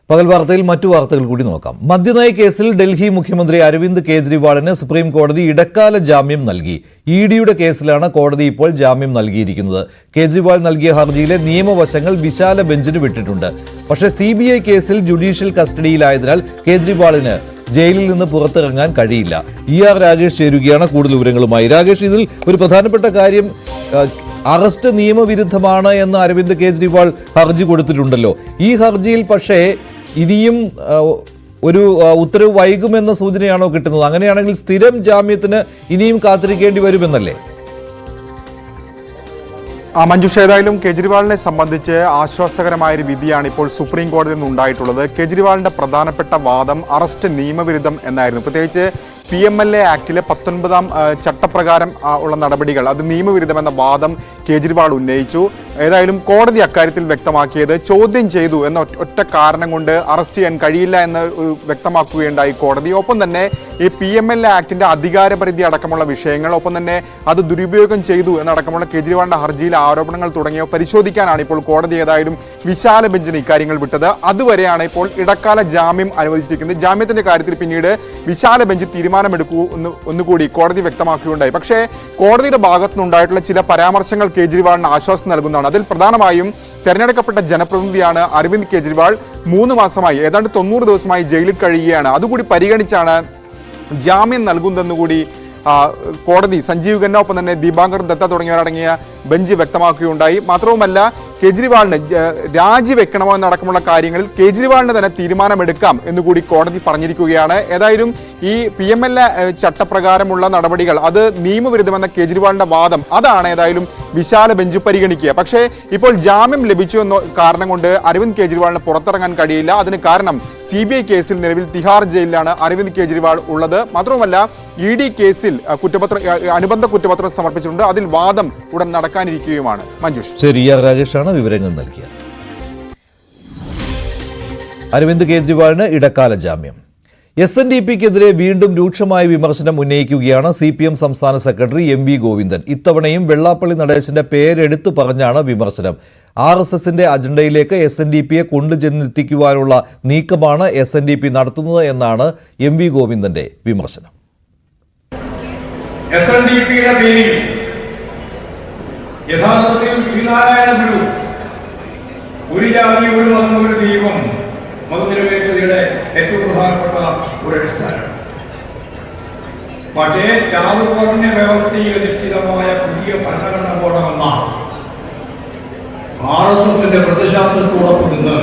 പകൽ വാർത്തയിൽ മറ്റു വാർത്തകൾ കൂടി നോക്കാം. മദ്യനയ കേസിൽ ഡൽഹി മുഖ്യമന്ത്രി അരവിന്ദ് കെജ്രിവാളിന് സുപ്രീം കോടതി ഇടക്കാല ജാമ്യം നൽകി. ഇഡിയുടെ കേസിലാണ് കോടതി ഇപ്പോൾ ജാമ്യം നൽകിയിരിക്കുന്നത്. കെജ്രിവാൾ നൽകിയ ഹർജിയിലെ നിയമവശങ്ങൾ വിശാല ബെഞ്ചിന് വിട്ടിട്ടുണ്ട്. പക്ഷേ CBI കേസിൽ ജുഡീഷ്യൽ കസ്റ്റഡിയിലായതിനാൽ കെജ്രിവാളിന് ജയിലിൽ നിന്ന് പുറത്തിറങ്ങാൻ കഴിയില്ല. ER രാഗേഷ് ചേരുകയാണ് കൂടുതൽ വിവരങ്ങളുമായി. രാഗേഷ്, ഇതിൽ ഒരു പ്രധാനപ്പെട്ട കാര്യം, അറസ്റ്റ് നിയമവിരുദ്ധമാണ് എന്ന് അരവിന്ദ് കെജ്രിവാൾ ഹർജി കൊടുത്തിട്ടുണ്ടല്ലോ. ഈ ഹർജിയിൽ പക്ഷേ ഇനിയും ഒരു ഉത്തരവ് വൈകുമെന്ന സൂചനയാണോ കിട്ടുന്നത്? അങ്ങനെയാണെങ്കിൽ സ്ഥിരം ജാമ്യത്തിന് ഇനിയും കാത്തിരിക്കേണ്ടി വരുമെന്നല്ലേ? മഞ്ജുഷ, ഏതായാലും കെജ്രിവാളിനെ സംബന്ധിച്ച് ആശ്വാസകരമായൊരു വിധിയാണ് ഇപ്പോൾ സുപ്രീം കോടതിയിൽ നിന്ന് ഉണ്ടായിട്ടുള്ളത്. കെജ്രിവാളിന്റെ പ്രധാനപ്പെട്ട വാദം അറസ്റ്റ് നിയമവിരുദ്ധം എന്നായിരുന്നു. പ്രത്യേകിച്ച് PMLA ആക്ടിലെ 19-ാം ചട്ടപ്രകാരം ഉള്ള നടപടികൾ അത് നിയമവിരുദ്ധമെന്ന വാദം കേജ്രിവാൾ ഉന്നയിച്ചു. ഏതായാലും കോടതി അക്കാര്യത്തിൽ വ്യക്തമാക്കിയത് ചോദ്യം ചെയ്തു എന്ന ഒറ്റ കാരണം കൊണ്ട് അറസ്റ്റ് ചെയ്യാൻ കഴിയില്ല എന്ന് വ്യക്തമാക്കുകയുണ്ടായി കോടതി. ഒപ്പം തന്നെ ഈ PMLA ആക്ടിന്റെ അധികാരപരിധി അടക്കമുള്ള വിഷയങ്ങൾ, ഒപ്പം തന്നെ അത് ദുരുപയോഗം ചെയ്തു എന്നടക്കമുള്ള കേജ്രിവാളിന്റെ ഹർജിയിലെ ആരോപണങ്ങൾ തുടങ്ങിയവ പരിശോധിക്കാനാണ് ഇപ്പോൾ കോടതി ഏതായാലും വിശാല ബെഞ്ചിന് ഇക്കാര്യങ്ങൾ വിട്ടത്. അതുവരെയാണ് ഇപ്പോൾ ഇടക്കാല ജാമ്യം അനുവദിച്ചിരിക്കുന്നത്. ജാമ്യത്തിന്റെ കാര്യത്തിൽ പിന്നീട് വിശാല ബെഞ്ച് തീരുമാനമെടുക്കൂ ഒന്നുകൂടി കോടതി വ്യക്തമാക്കുകയുണ്ടായി. പക്ഷേ കോടതിയുടെ ഭാഗത്തുനിന്നുണ്ടായിട്ടുള്ള ചില പരാമർശങ്ങൾ കേജ്രിവാളിന് ആശ്വാസം നൽകുന്നതാണ്. അതിൽ പ്രധാനമായും തെരഞ്ഞെടുക്കപ്പെട്ട ജനപ്രതിനിധിയാണ് അരവിന്ദ് കെജ്രിവാൾ. 3 മാസമായി, ഏതാണ്ട് 90 ദിവസമായി ജയിലിൽ കഴിയുകയാണ്. അതുകൂടി പരിഗണിച്ചാണ് ജാമ്യം നൽകുന്നതെന്നുകൂടി കോടതി സഞ്ജീവ് ഖന്ന, ഒപ്പം തന്നെ ദീപാങ്കർ ദത്ത തുടങ്ങിയവരടങ്ങിയ ബെഞ്ച് വ്യക്തമാക്കുകയുണ്ടായി. മാത്രവുമല്ല, കേജ്രിവാളിന് രാജിവെക്കണമോ എന്നടക്കമുള്ള കാര്യങ്ങളിൽ കേജ്രിവാളിന് തന്നെ തീരുമാനമെടുക്കാം എന്നുകൂടി കോടതി പറഞ്ഞിരിക്കുകയാണ്. ഏതായാലും ഈ PMLA ചട്ടപ്രകാരമുള്ള നടപടികൾ അത് നിയമവിരുദ്ധമെന്ന കേജ്രിവാളിന്റെ വാദം അതാണ് ഏതായാലും വിശാല ബെഞ്ച് പരിഗണിക്കുക. പക്ഷേ ഇപ്പോൾ ജാമ്യം ലഭിച്ചു എന്ന കാരണം കൊണ്ട് അരവിന്ദ് കെജ്രിവാളിന് പുറത്തിറങ്ങാൻ കഴിയില്ല. അതിന് കാരണം CBI കേസിൽ നിലവിൽ തിഹാർ ജയിലിലാണ് അരവിന്ദ് കെജ്രിവാൾ ഉള്ളത്. മാത്രവുമല്ല, ED കേസിൽ അനുബന്ധ കുറ്റപത്രം സമർപ്പിച്ചിട്ടുണ്ട്. അതിൽ വാദം ഉടൻ നടക്കാനിരിക്കുകയുമാണ്. മഞ്ജുഷ്. ശരി, രാജേഷാണ് വിവരങ്ങൾ നൽകിയത്. അരവിന്ദ് കെജ്രിവാളിന് ഇടക്കാല ജാമ്യം. SNDPക്കെതിരെ വീണ്ടും രൂക്ഷമായ വിമർശനം ഉന്നയിക്കുകയാണ് CPM സംസ്ഥാന സെക്രട്ടറി MV ഗോവിന്ദൻ. ഇത്തവണയും വെള്ളാപ്പള്ളി നടേശന്റെ പേരെടുത്തു പറഞ്ഞാണ് വിമർശനം. RSSന്റെ അജണ്ടയിലേക്ക് SNDPയെ കൊണ്ടുചെന്നെത്തിക്കുവാനുള്ള നീക്കമാണ് SNDP നടത്തുന്നത് എന്നാണ് MV ഗോവിന്ദന്റെ വിമർശനം. SNDPയുടെ പേരിൽ യഥാർത്ഥത്തിൽ ശ്രീനാരായണ ഗുരു ഒരു ജാതി ഒരു മതം ഒരു ദൈവം മതനിരപേക്ഷതയുടെ ഏറ്റവും പ്രധാനപ്പെട്ട ഒരു അടിസ്ഥാനം. പക്ഷേ ചാതുവർണ്ണ വ്യവസ്ഥയിൽ അധിഷ്ഠിതമായ പുതിയ ഭരണഘടന പോണമെന്ന RSSന്റെ പ്രതിശാസ്ത്രത്തോടൊപ്പം നിന്ന്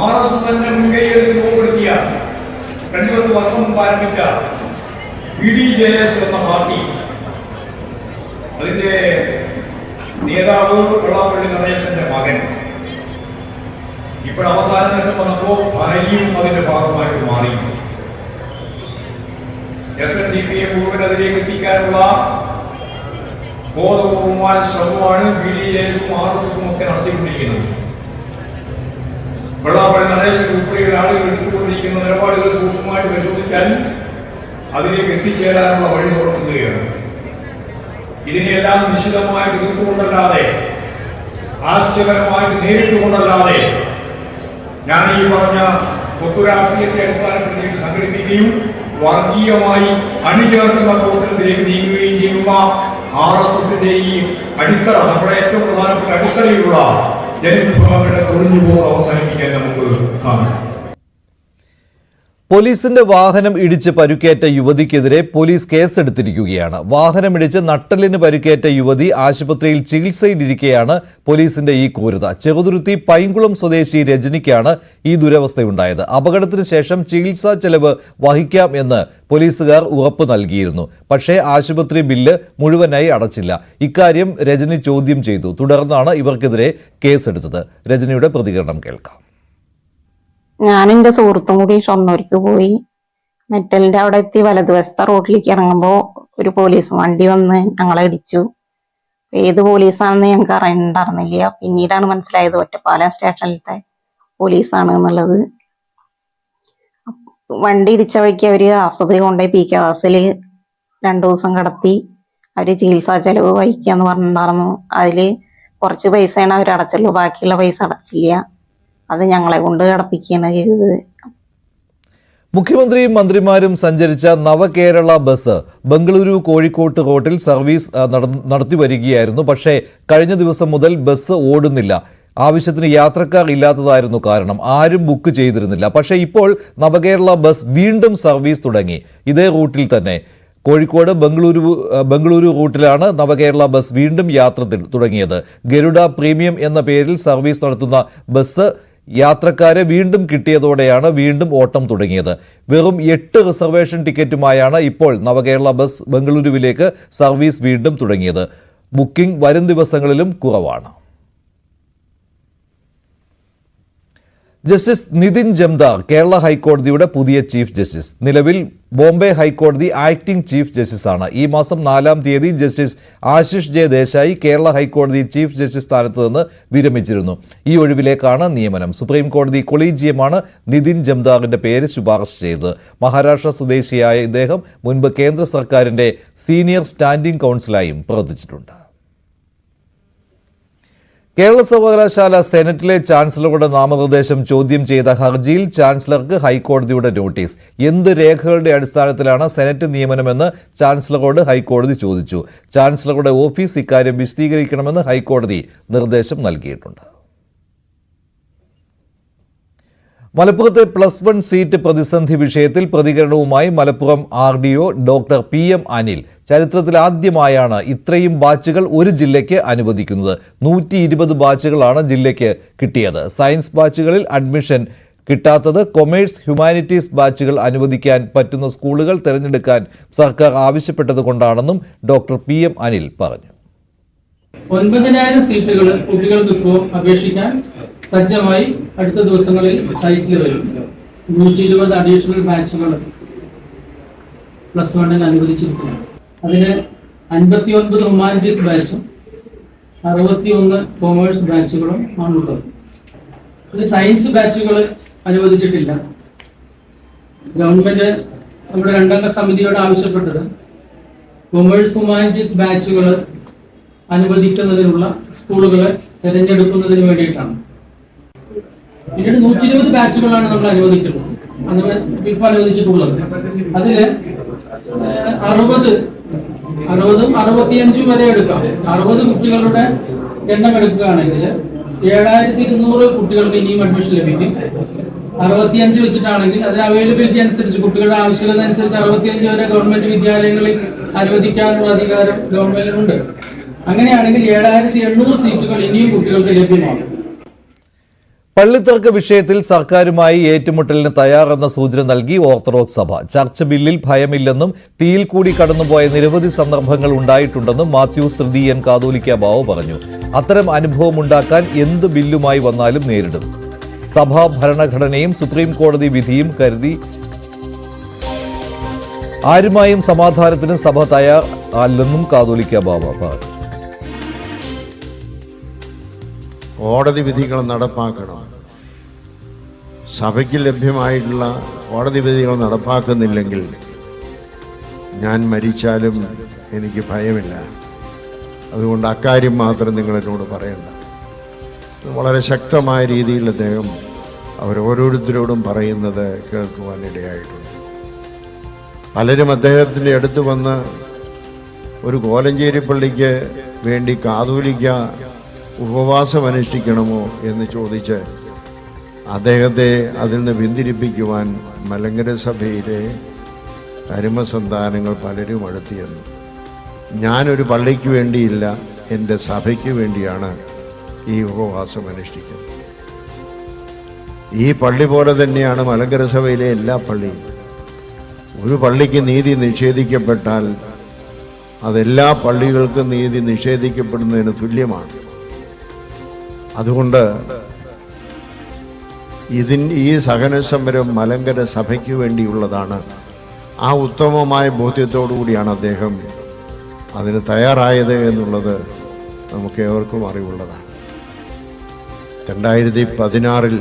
RSS തന്നെ മുൻകൈയെടുത്ത് രൂപപ്പെടുത്തിയ 20 വർഷം മുമ്പ് ആരംഭിച്ച BDJS എന്ന പാർട്ടി, അതിന്റെ നേതാവ് വെള്ളാപ്പള്ളി നടേശന്റെ മകൻ, ഇപ്പോൾ അവസാനം ഘട്ടം വന്നപ്പോൾ ഭാര്യയും അതിന്റെ ഭാഗമായിട്ട് മാറി. SNDPയെ മുഴുവൻ അതിലേക്ക് എത്തിക്കാനുള്ള ബോധപൂർവമായ ശ്രമമാണ് BDJSും RSSും ഒക്കെ നടത്തിക്കൊണ്ടിരിക്കുന്നത്. വെള്ളാപ്പള്ളി നടേശൻ ഉൾപ്പെടെയുള്ള ആളുകൾ എടുത്തുകൊണ്ടിരിക്കുന്ന നിലപാടുകൾ സൂക്ഷ്മമായിട്ട് പരിശോധിച്ചാൽ അതിലേക്ക് എത്തിച്ചേരാനുള്ള വഴി തുറക്കുകയാണ്. ഇതിനെല്ലാം നിശ്ചിതമായിട്ട് എതിർത്തുകൊണ്ടല്ലാതെ, ആശയപരമായിട്ട് നേരിട്ടുകൊണ്ടല്ലാതെ ഞാൻ ഈ പറഞ്ഞ സ്വത്തുരാഷ്ട്രീയത്തെ അടിസ്ഥാനപ്പെടുത്തിയിട്ട് സംഘടിപ്പിക്കുകയും വർഗീയമായി അണിചേർക്കുന്ന പ്രവർത്തനത്തിലേക്ക് നീങ്ങുകയും ചെയ്യുന്ന RSSന്റെ ഈ അടിത്തറ, നമ്മുടെ ഏറ്റവും പ്രധാനപ്പെട്ട അടിത്തറയുള്ള ജനവിഭാഗങ്ങളുടെ ഒഴിഞ്ഞുപോക്ക് അവസാനിപ്പിക്കാൻ നമുക്ക് സാധിക്കും. പോലീസിന്റെ വാഹനം ഇടിച്ച് പരുക്കേറ്റ യുവതിക്കെതിരെ പോലീസ് കേസെടുത്തിരിക്കുകയാണ്. വാഹനമിടിച്ച് നട്ടലിന് പരുക്കേറ്റ യുവതി ആശുപത്രിയിൽ ചികിത്സയിലിരിക്കെയാണ് പോലീസിന്റെ ഈ ക്രൂരത. ചെറുതുരുത്തി പൈങ്കുളം സ്വദേശി രജനിക്കാണ് ഈ ദുരവസ്ഥയുണ്ടായത്. അപകടത്തിന് ശേഷം ചികിത്സാ ചെലവ് വഹിക്കാം എന്ന് പോലീസുകാർ ഉറപ്പ് നൽകിയിരുന്നു. പക്ഷേ ആശുപത്രി ബില്ല് മുഴുവനായി അടച്ചില്ല. ഇക്കാര്യം രജനി ചോദ്യം ചെയ്തു. തുടർന്നാണ് ഇവർക്കെതിരെ കേസെടുത്തത്. രജനിയുടെ പ്രതികരണം കേൾക്കാം. ഞാൻ എൻ്റെ സുഹൃത്തും കൂടി ഷൊർണ്ണൂർക്ക് പോയി. മെറ്റലിന്റെ അവിടെ എത്തി വലതുവശത്തെ റോഡിലേക്ക് ഇറങ്ങുമ്പോൾ ഒരു പോലീസ് വണ്ടി വന്ന് ഞങ്ങളെ ഇടിച്ചു. ഏത് പോലീസാണെന്ന് ഞങ്ങൾക്ക് അറിയണ്ടായിരുന്നില്ല. പിന്നീടാണ് മനസ്സിലായത് ഒറ്റപ്പാലം സ്റ്റേഷനിലത്തെ പോലീസാണ് എന്നുള്ളത്. വണ്ടി ഇടിച്ച വഴിക്ക് അവര് ആസ്പത്രി കൊണ്ടുപോയി PK ദാസിൽ 2 ദിവസം കിടത്തി. അവര് ചികിത്സാ ചെലവ് വഹിക്കാന്ന് പറഞ്ഞിട്ടുണ്ടായിരുന്നു. അതില് കുറച്ച് പൈസയാണ് അവർ അടച്ചുള്ളൂ, ബാക്കിയുള്ള പൈസ അടച്ചില്ല. അത് ഞങ്ങളെ കൊണ്ട് കിടപ്പിക്കുകയാണ് ചെയ്തത്. മുഖ്യമന്ത്രിയും മന്ത്രിമാരും സഞ്ചരിച്ച നവകേരള ബസ് ബംഗളൂരു കോഴിക്കോട്ട് റോഡിൽ സർവീസ് നടത്തി വരികയായിരുന്നു. പക്ഷേ കഴിഞ്ഞ ദിവസം മുതൽ ബസ് ഓടുന്നില്ല. ആവശ്യത്തിന് യാത്രക്കാർ ഇല്ലാത്തതായിരുന്നു കാരണം. ആരും ബുക്ക് ചെയ്തിരുന്നില്ല. പക്ഷേ ഇപ്പോൾ നവകേരള ബസ് വീണ്ടും സർവീസ് തുടങ്ങി. ഇതേ റൂട്ടിൽ തന്നെ കോഴിക്കോട് ബംഗളൂരു റൂട്ടിലാണ് നവകേരള ബസ് വീണ്ടും യാത്ര തുടങ്ങിയത്. ഗരുഡ പ്രീമിയം എന്ന പേരിൽ സർവീസ് നടത്തുന്ന ബസ് യാത്രക്കാരെ വീണ്ടും കിട്ടിയതോടെയാണ് വീണ്ടും ഓട്ടം തുടങ്ങിയത്. വെറും 8 റിസർവേഷൻ ടിക്കറ്റുമായാണ് ഇപ്പോൾ നവകേരള ബസ് ബംഗളൂരുവിലേക്ക് സർവീസ് വീണ്ടും തുടങ്ങിയത്. ബുക്കിംഗ് വരും ദിവസങ്ങളിലും കുറവാണ്. ജസ്റ്റിസ് നിതിൻ ജംദാർ കേരള ഹൈക്കോടതിയുടെ പുതിയ ചീഫ് ജസ്റ്റിസ്. നിലവിൽ ബോംബെ ഹൈക്കോടതി ആക്ടിംഗ് ചീഫ് ജസ്റ്റിസാണ്. ഈ മാസം 4-ാം തീയതി ജസ്റ്റിസ് ആശിഷ് ജെ ദേശായി കേരള ഹൈക്കോടതി ചീഫ് ജസ്റ്റിസ് സ്ഥാനത്ത് നിന്ന് വിരമിച്ചിരുന്നു. ഈ ഒഴിവിലേക്കാണ് നിയമനം. സുപ്രീം കോടതി കൊളീജിയമാണ് നിതിൻ ജംദാറിന്റെ പേര് ശുപാർശ ചെയ്തത്. മഹാരാഷ്ട്ര സ്വദേശിയായ ഇദ്ദേഹം മുൻപ് കേന്ദ്ര സർക്കാരിന്റെ സീനിയർ സ്റ്റാൻഡിംഗ് കൗൺസിലായും പ്രവർത്തിച്ചിട്ടുണ്ട്. കേരള സർവകലാശാല സെനറ്റിലെ ചാൻസലറുടെ നാമനിർദ്ദേശം ചോദ്യം ചെയ്ത ഹർജിയിൽ ചാൻസലർക്ക് ഹൈക്കോടതിയുടെ നോട്ടീസ്. എന്ത് രേഖകളുടെ അടിസ്ഥാനത്തിലാണ് സെനറ്റ് നിയമനമെന്ന് ചാൻസലറോട് ഹൈക്കോടതി ചോദിച്ചു. ചാൻസലറുടെ ഓഫീസ് ഇക്കാര്യം വിശദീകരിക്കണമെന്ന് ഹൈക്കോടതി നിർദ്ദേശം നൽകിയിട്ടുണ്ട്. മലപ്പുറത്തെ +1 സീറ്റ് പ്രതിസന്ധി വിഷയത്തിൽ പ്രതികരണവുമായി Malappuram RDO doctor PM Anil. ചരിത്രത്തിൽ ആദ്യമായാണ് ഇത്രയും ബാച്ചുകൾ ഒരു ജില്ലയ്ക്ക് അനുവദിക്കുന്നത്. 120 ബാച്ചുകളാണ് ജില്ലയ്ക്ക് കിട്ടിയത്. സയൻസ് ബാച്ചുകളിൽ അഡ്മിഷൻ കിട്ടാത്തത് കൊമേഴ്സ്, ഹ്യൂമാനിറ്റീസ് ബാച്ചുകൾ അനുവദിക്കാൻ പറ്റുന്ന സ്കൂളുകൾ തിരഞ്ഞെടുക്കാൻ സർക്കാർ ആവശ്യപ്പെട്ടതുകൊണ്ടാണെന്നും ഡോക്ടർ PM അനിൽ പറഞ്ഞു. 9,000 സീറ്റുകൾ കുട്ടികൾക്ക് ഇപ്പോൾ അപേക്ഷിക്കാൻ സജ്ജമായി അടുത്ത ദിവസങ്ങളിൽ സൈറ്റിൽ വരും. 120 അഡീഷണൽ ബാച്ചുകൾ +1 അനുവദിച്ചിരിക്കുന്നു. അതിന് 59 ഹ്യൂമാനിറ്റീസ് ബാച്ചും 61 കൊമേഴ്സ് ബാച്ചുകളും ആണുള്ളത്. ഇത് സയൻസ് ബാച്ചുകൾ അനുവദിച്ചിട്ടില്ല. ഗവൺമെന്റ് നമ്മുടെ 2-അംഗ സമിതിയോട് ആവശ്യപ്പെട്ടത് കൊമേഴ്സ് ഹ്യൂമാനിറ്റീസ് ബാച്ചുകൾ അനുവദിക്കുന്നതിനുള്ള സ്കൂളുകളെ തിരഞ്ഞെടുക്കുന്നതിന് വേണ്ടിയിട്ടാണ്. പിന്നീട് 120 ബാച്ചുകളാണ് നമ്മൾ ഇപ്പോൾ അനുവദിച്ചിട്ടുള്ളത്. അതില് 60-ഉം 65-ഉം വരെ എടുക്കാം. 60 കുട്ടികളുടെ എണ്ണം എടുക്കുകയാണെങ്കിൽ 7,200 കുട്ടികൾക്ക് ഇനിയും അഡ്മിഷൻ ലഭിക്കും. 65 വെച്ചിട്ടാണെങ്കിൽ അതിന് അവൈലബിലിറ്റി അനുസരിച്ച് കുട്ടികളുടെ ആവശ്യകത അനുസരിച്ച് 65 വരെ ഗവൺമെന്റ് വിദ്യാലയങ്ങളിൽ അനുവദിക്കാനുള്ള അധികാരം ഗവൺമെന്റിനുണ്ട്. അങ്ങനെയാണെങ്കിൽ 7,800 സീറ്റുകൾ ഇനിയും കുട്ടികൾക്ക് ലഭ്യമാകും. പള്ളിത്തർക്ക വിഷയത്തിൽ സർക്കാരുമായി ഏറ്റുമുട്ടലിന് തയ്യാറെന്ന സൂചന നൽകി ഓർത്തഡോക്സ് സഭ. ചർച്ച ബില്ലിൽ ഭയമില്ലെന്നും തീയിൽ കൂടി കടന്നുപോയ നിരവധി സന്ദർഭങ്ങൾ ഉണ്ടായിട്ടുണ്ടെന്നും മാത്യൂസ് തൃതീയൻ കാതോലിക്ക ബാവ പറഞ്ഞു. അത്തരം അനുഭവം ഉണ്ടാക്കാൻ എന്ത് ബില്ലുമായി വന്നാലും നേരിടും. സഭാ ഭരണഘടനയും സുപ്രീം കോടതി വിധിയും കരുതി ആരുമായും സമാധാനത്തിന് സഭ തയ്യാറല്ലെന്നും കാതോലിക്ക ബാവ പറഞ്ഞു. കോടതി വിധികൾ നടപ്പാക്കണം. സഭയ്ക്ക് ലഭ്യമായിട്ടുള്ള കോടതി വിധികൾ നടപ്പാക്കുന്നില്ലെങ്കിൽ ഞാൻ മരിച്ചാലും എനിക്ക് ഭയമില്ല. അതുകൊണ്ട് അക്കാര്യം മാത്രം നിങ്ങൾ എന്നോട് പറയണ്ട. വളരെ ശക്തമായ രീതിയിൽ അദ്ദേഹം അവരോരോരുത്തരോടും പറയുന്നത് കേൾക്കുവാനിടയായിട്ടുണ്ട്. പലരും അദ്ദേഹത്തിൻ്റെ അടുത്ത് വന്ന് ഒരു കോലഞ്ചേരി പള്ളിക്ക് വേണ്ടി കാതോലിക്ക ഉപവാസം അനുഷ്ഠിക്കണമോ എന്ന് ചോദിച്ച് അദ്ദേഹത്തെ അതിൽ നിന്ന് പിന്തിരിപ്പിക്കുവാൻ മലങ്കര സഭയിലെ അരുമസന്താനങ്ങൾ പലരും അടുത്തിയെന്നു. ഞാനൊരു പള്ളിക്ക് വേണ്ടിയില്ല, എൻ്റെ സഭയ്ക്ക് വേണ്ടിയാണ് ഈ ഉപവാസം അനുഷ്ഠിക്കുന്നത്. ഈ പള്ളി പോലെ തന്നെയാണ് മലങ്കര സഭയിലെ എല്ലാ പള്ളിയും. ഒരു പള്ളിക്ക് നീതി നിഷേധിക്കപ്പെട്ടാൽ അതെല്ലാ പള്ളികൾക്കും നീതി നിഷേധിക്കപ്പെടുന്നതിന് തുല്യമാണ്. അതുകൊണ്ട് ഈ സഹന സമരം മലങ്കര സഭയ്ക്ക് വേണ്ടിയുള്ളതാണ്. ആ ഉത്തമമായ ബോധ്യത്തോടു കൂടിയാണ് അദ്ദേഹം അതിന് തയ്യാറായത് എന്നുള്ളത് നമുക്ക് ഏവർക്കും അറിവുള്ളതാണ്. 2016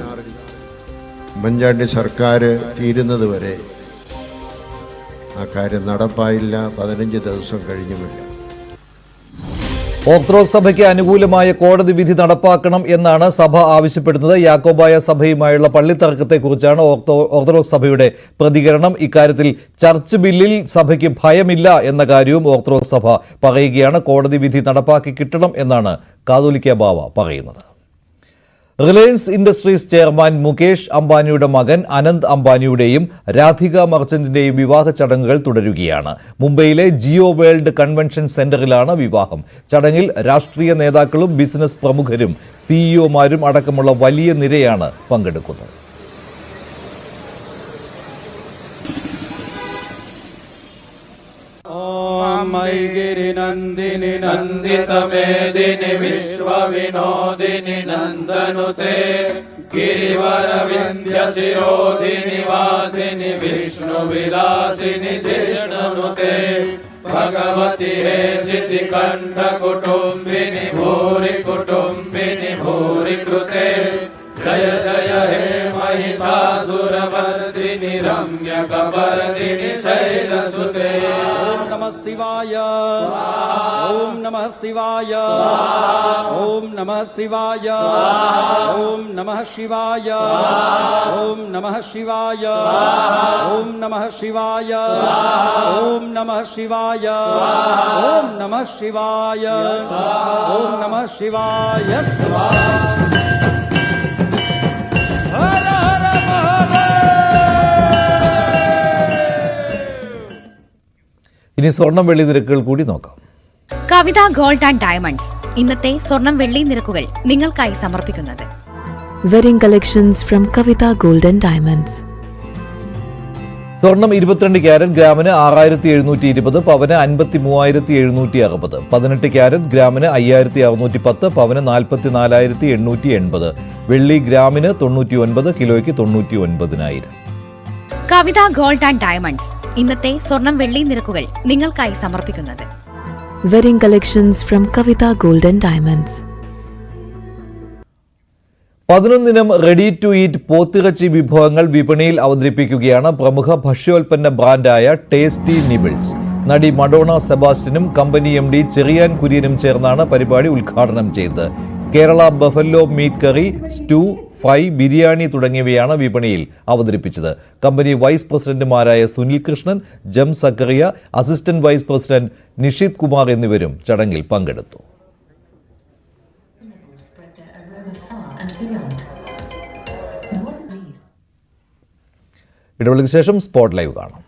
ഉമ്മൻചാണ്ടി സർക്കാർ തീരുന്നത് വരെ ആ കാര്യം നടപ്പായില്ല. 15 ദിവസം കഴിഞ്ഞുമില്ല. ഓർത്തഡോക്സ് സഭയ്ക്ക് അനുകൂലമായ കോടതി വിധി നടപ്പാക്കണം എന്നാണ് സഭ ആവശ്യപ്പെടുന്നത്. യാക്കോബായ സഭയുമായുള്ള പള്ളിത്തർക്കത്തെക്കുറിച്ചാണ് ഓർത്തഡോക്സ് സഭയുടെ പ്രതികരണം. ഇക്കാര്യത്തിൽ ചർച്ച് ബില്ലിൽ സഭയ്ക്ക് ഭയമില്ല എന്ന കാര്യവും ഓർത്തഡോക്സ് സഭ പറയുകയാണ്. കോടതി വിധി നടപ്പാക്കി കിട്ടണം എന്നാണ് കാതോലിക്ക ബാവ പറയുന്നത്. റിലയൻസ് ഇൻഡസ്ട്രീസ് ചെയർമാൻ മുകേഷ് അംബാനിയുടെ മകൻ അനന്ത് അംബാനിയുടെയും രാധിക മർച്ചന്റിന്റെയും വിവാഹ ചടങ്ങുകൾ തുടരുകയാണ്. മുംബൈയിലെ ജിയോ വേൾഡ് കൺവെൻഷൻ സെന്ററിലാണ് വിവാഹം. ചടങ്ങിൽ രാഷ്ട്രീയ നേതാക്കളും ബിസിനസ് പ്രമുഖരും സിഇഒമാരും അടക്കമുള്ള വലിയ നിരയാണ് പങ്കെടുക്കുന്നത്. गिरिनन्दिनि नन्दितमेदिनि विश्वविनोदिनि नन्दनुते गिरिवरविन्द्यशिरोधिनि वासिनि विष्णुविलासिनि जिष्णुनुते भगवति हे सिद्धिकण्ठकुटुम्बिनि भूरि कुटुम्बिनि भूरि कृते जय जय हे महिषासुरमर्दिनि रम्यकपर्दिनि शैलसुते ॐ नमः शिवाय ॐ नमः शिवाय ॐ नमः शिवाय ॐ नमः शिवाय ॐ नमः शिवाय ॐ नमः शिवाय ॐ नमः शिवाय ॐ नमः शिवाय ॐ नमः शिवाय ഇനി സ്വർണം വെള്ളി നിരക്കുകൾ കൂടി നോക്കാം. കവിത ഗോൾഡ് ആൻഡ് ഡയമണ്ട്സ് ഇന്നത്തെ സ്വർണം വെള്ളി നിരക്കുകൾ നിങ്ങൾക്കായി സമർപ്പിക്കുന്നത് wedding collections from Kavitha gold and diamonds. സ്വർണം 22 ക്യാരറ്റ് ഗ്രാമിന് 6720, പവന് 53,760. 18 ക്യാരറ്റ് ഗ്രാമിന് 5610, പവന് 44,880. വെള്ളി ഗ്രാമിന് 99, കിലോയ്ക്ക് 99,000. കവിത ഗോൾഡ് ആൻഡ് ഡയമണ്ട്സ് ഇന്നത്തെ സ്വർണം വെള്ളി നിരക്കുകൾ നിങ്ങൾക്കായി സമർപ്പിക്കുന്നത് wedding collections from Kavitha gold and diamonds. 11 ready to eat പോത്തിറച്ചി വിഭവങ്ങൾ വിപണിയിൽ അവതരിപ്പിക്കുകയാണ് പ്രമുഖ ഭക്ഷ്യോൽപ്പന്ന ബ്രാൻഡായ ടേസ്റ്റി നിബിൾസ്. നടി മഡോണ സെബാസ്റ്റ്യനും കമ്പനി MD ചെറിയാൻ കുര്യനും ചേർന്നാണ് പരിപാടി ഉദ്ഘാടനം ചെയ്തത്. Kerala buffalo meat curry, stew, fry, biryani തുടങ്ങിയവയാണ് വിപണിയിൽ അവതരിപ്പിച്ചത്. കമ്പനി വൈസ് പ്രസിഡന്റുമാരായ സുനിൽ കൃഷ്ണൻ, ജം Zachariah, assistant vice president Nishith Kumar എന്നിവരും ചടങ്ങിൽ പങ്കെടുത്തു. ഇടവേളയ്ക്ക് ശേഷം സ്പോട്ട് ലൈവ് കാണാം.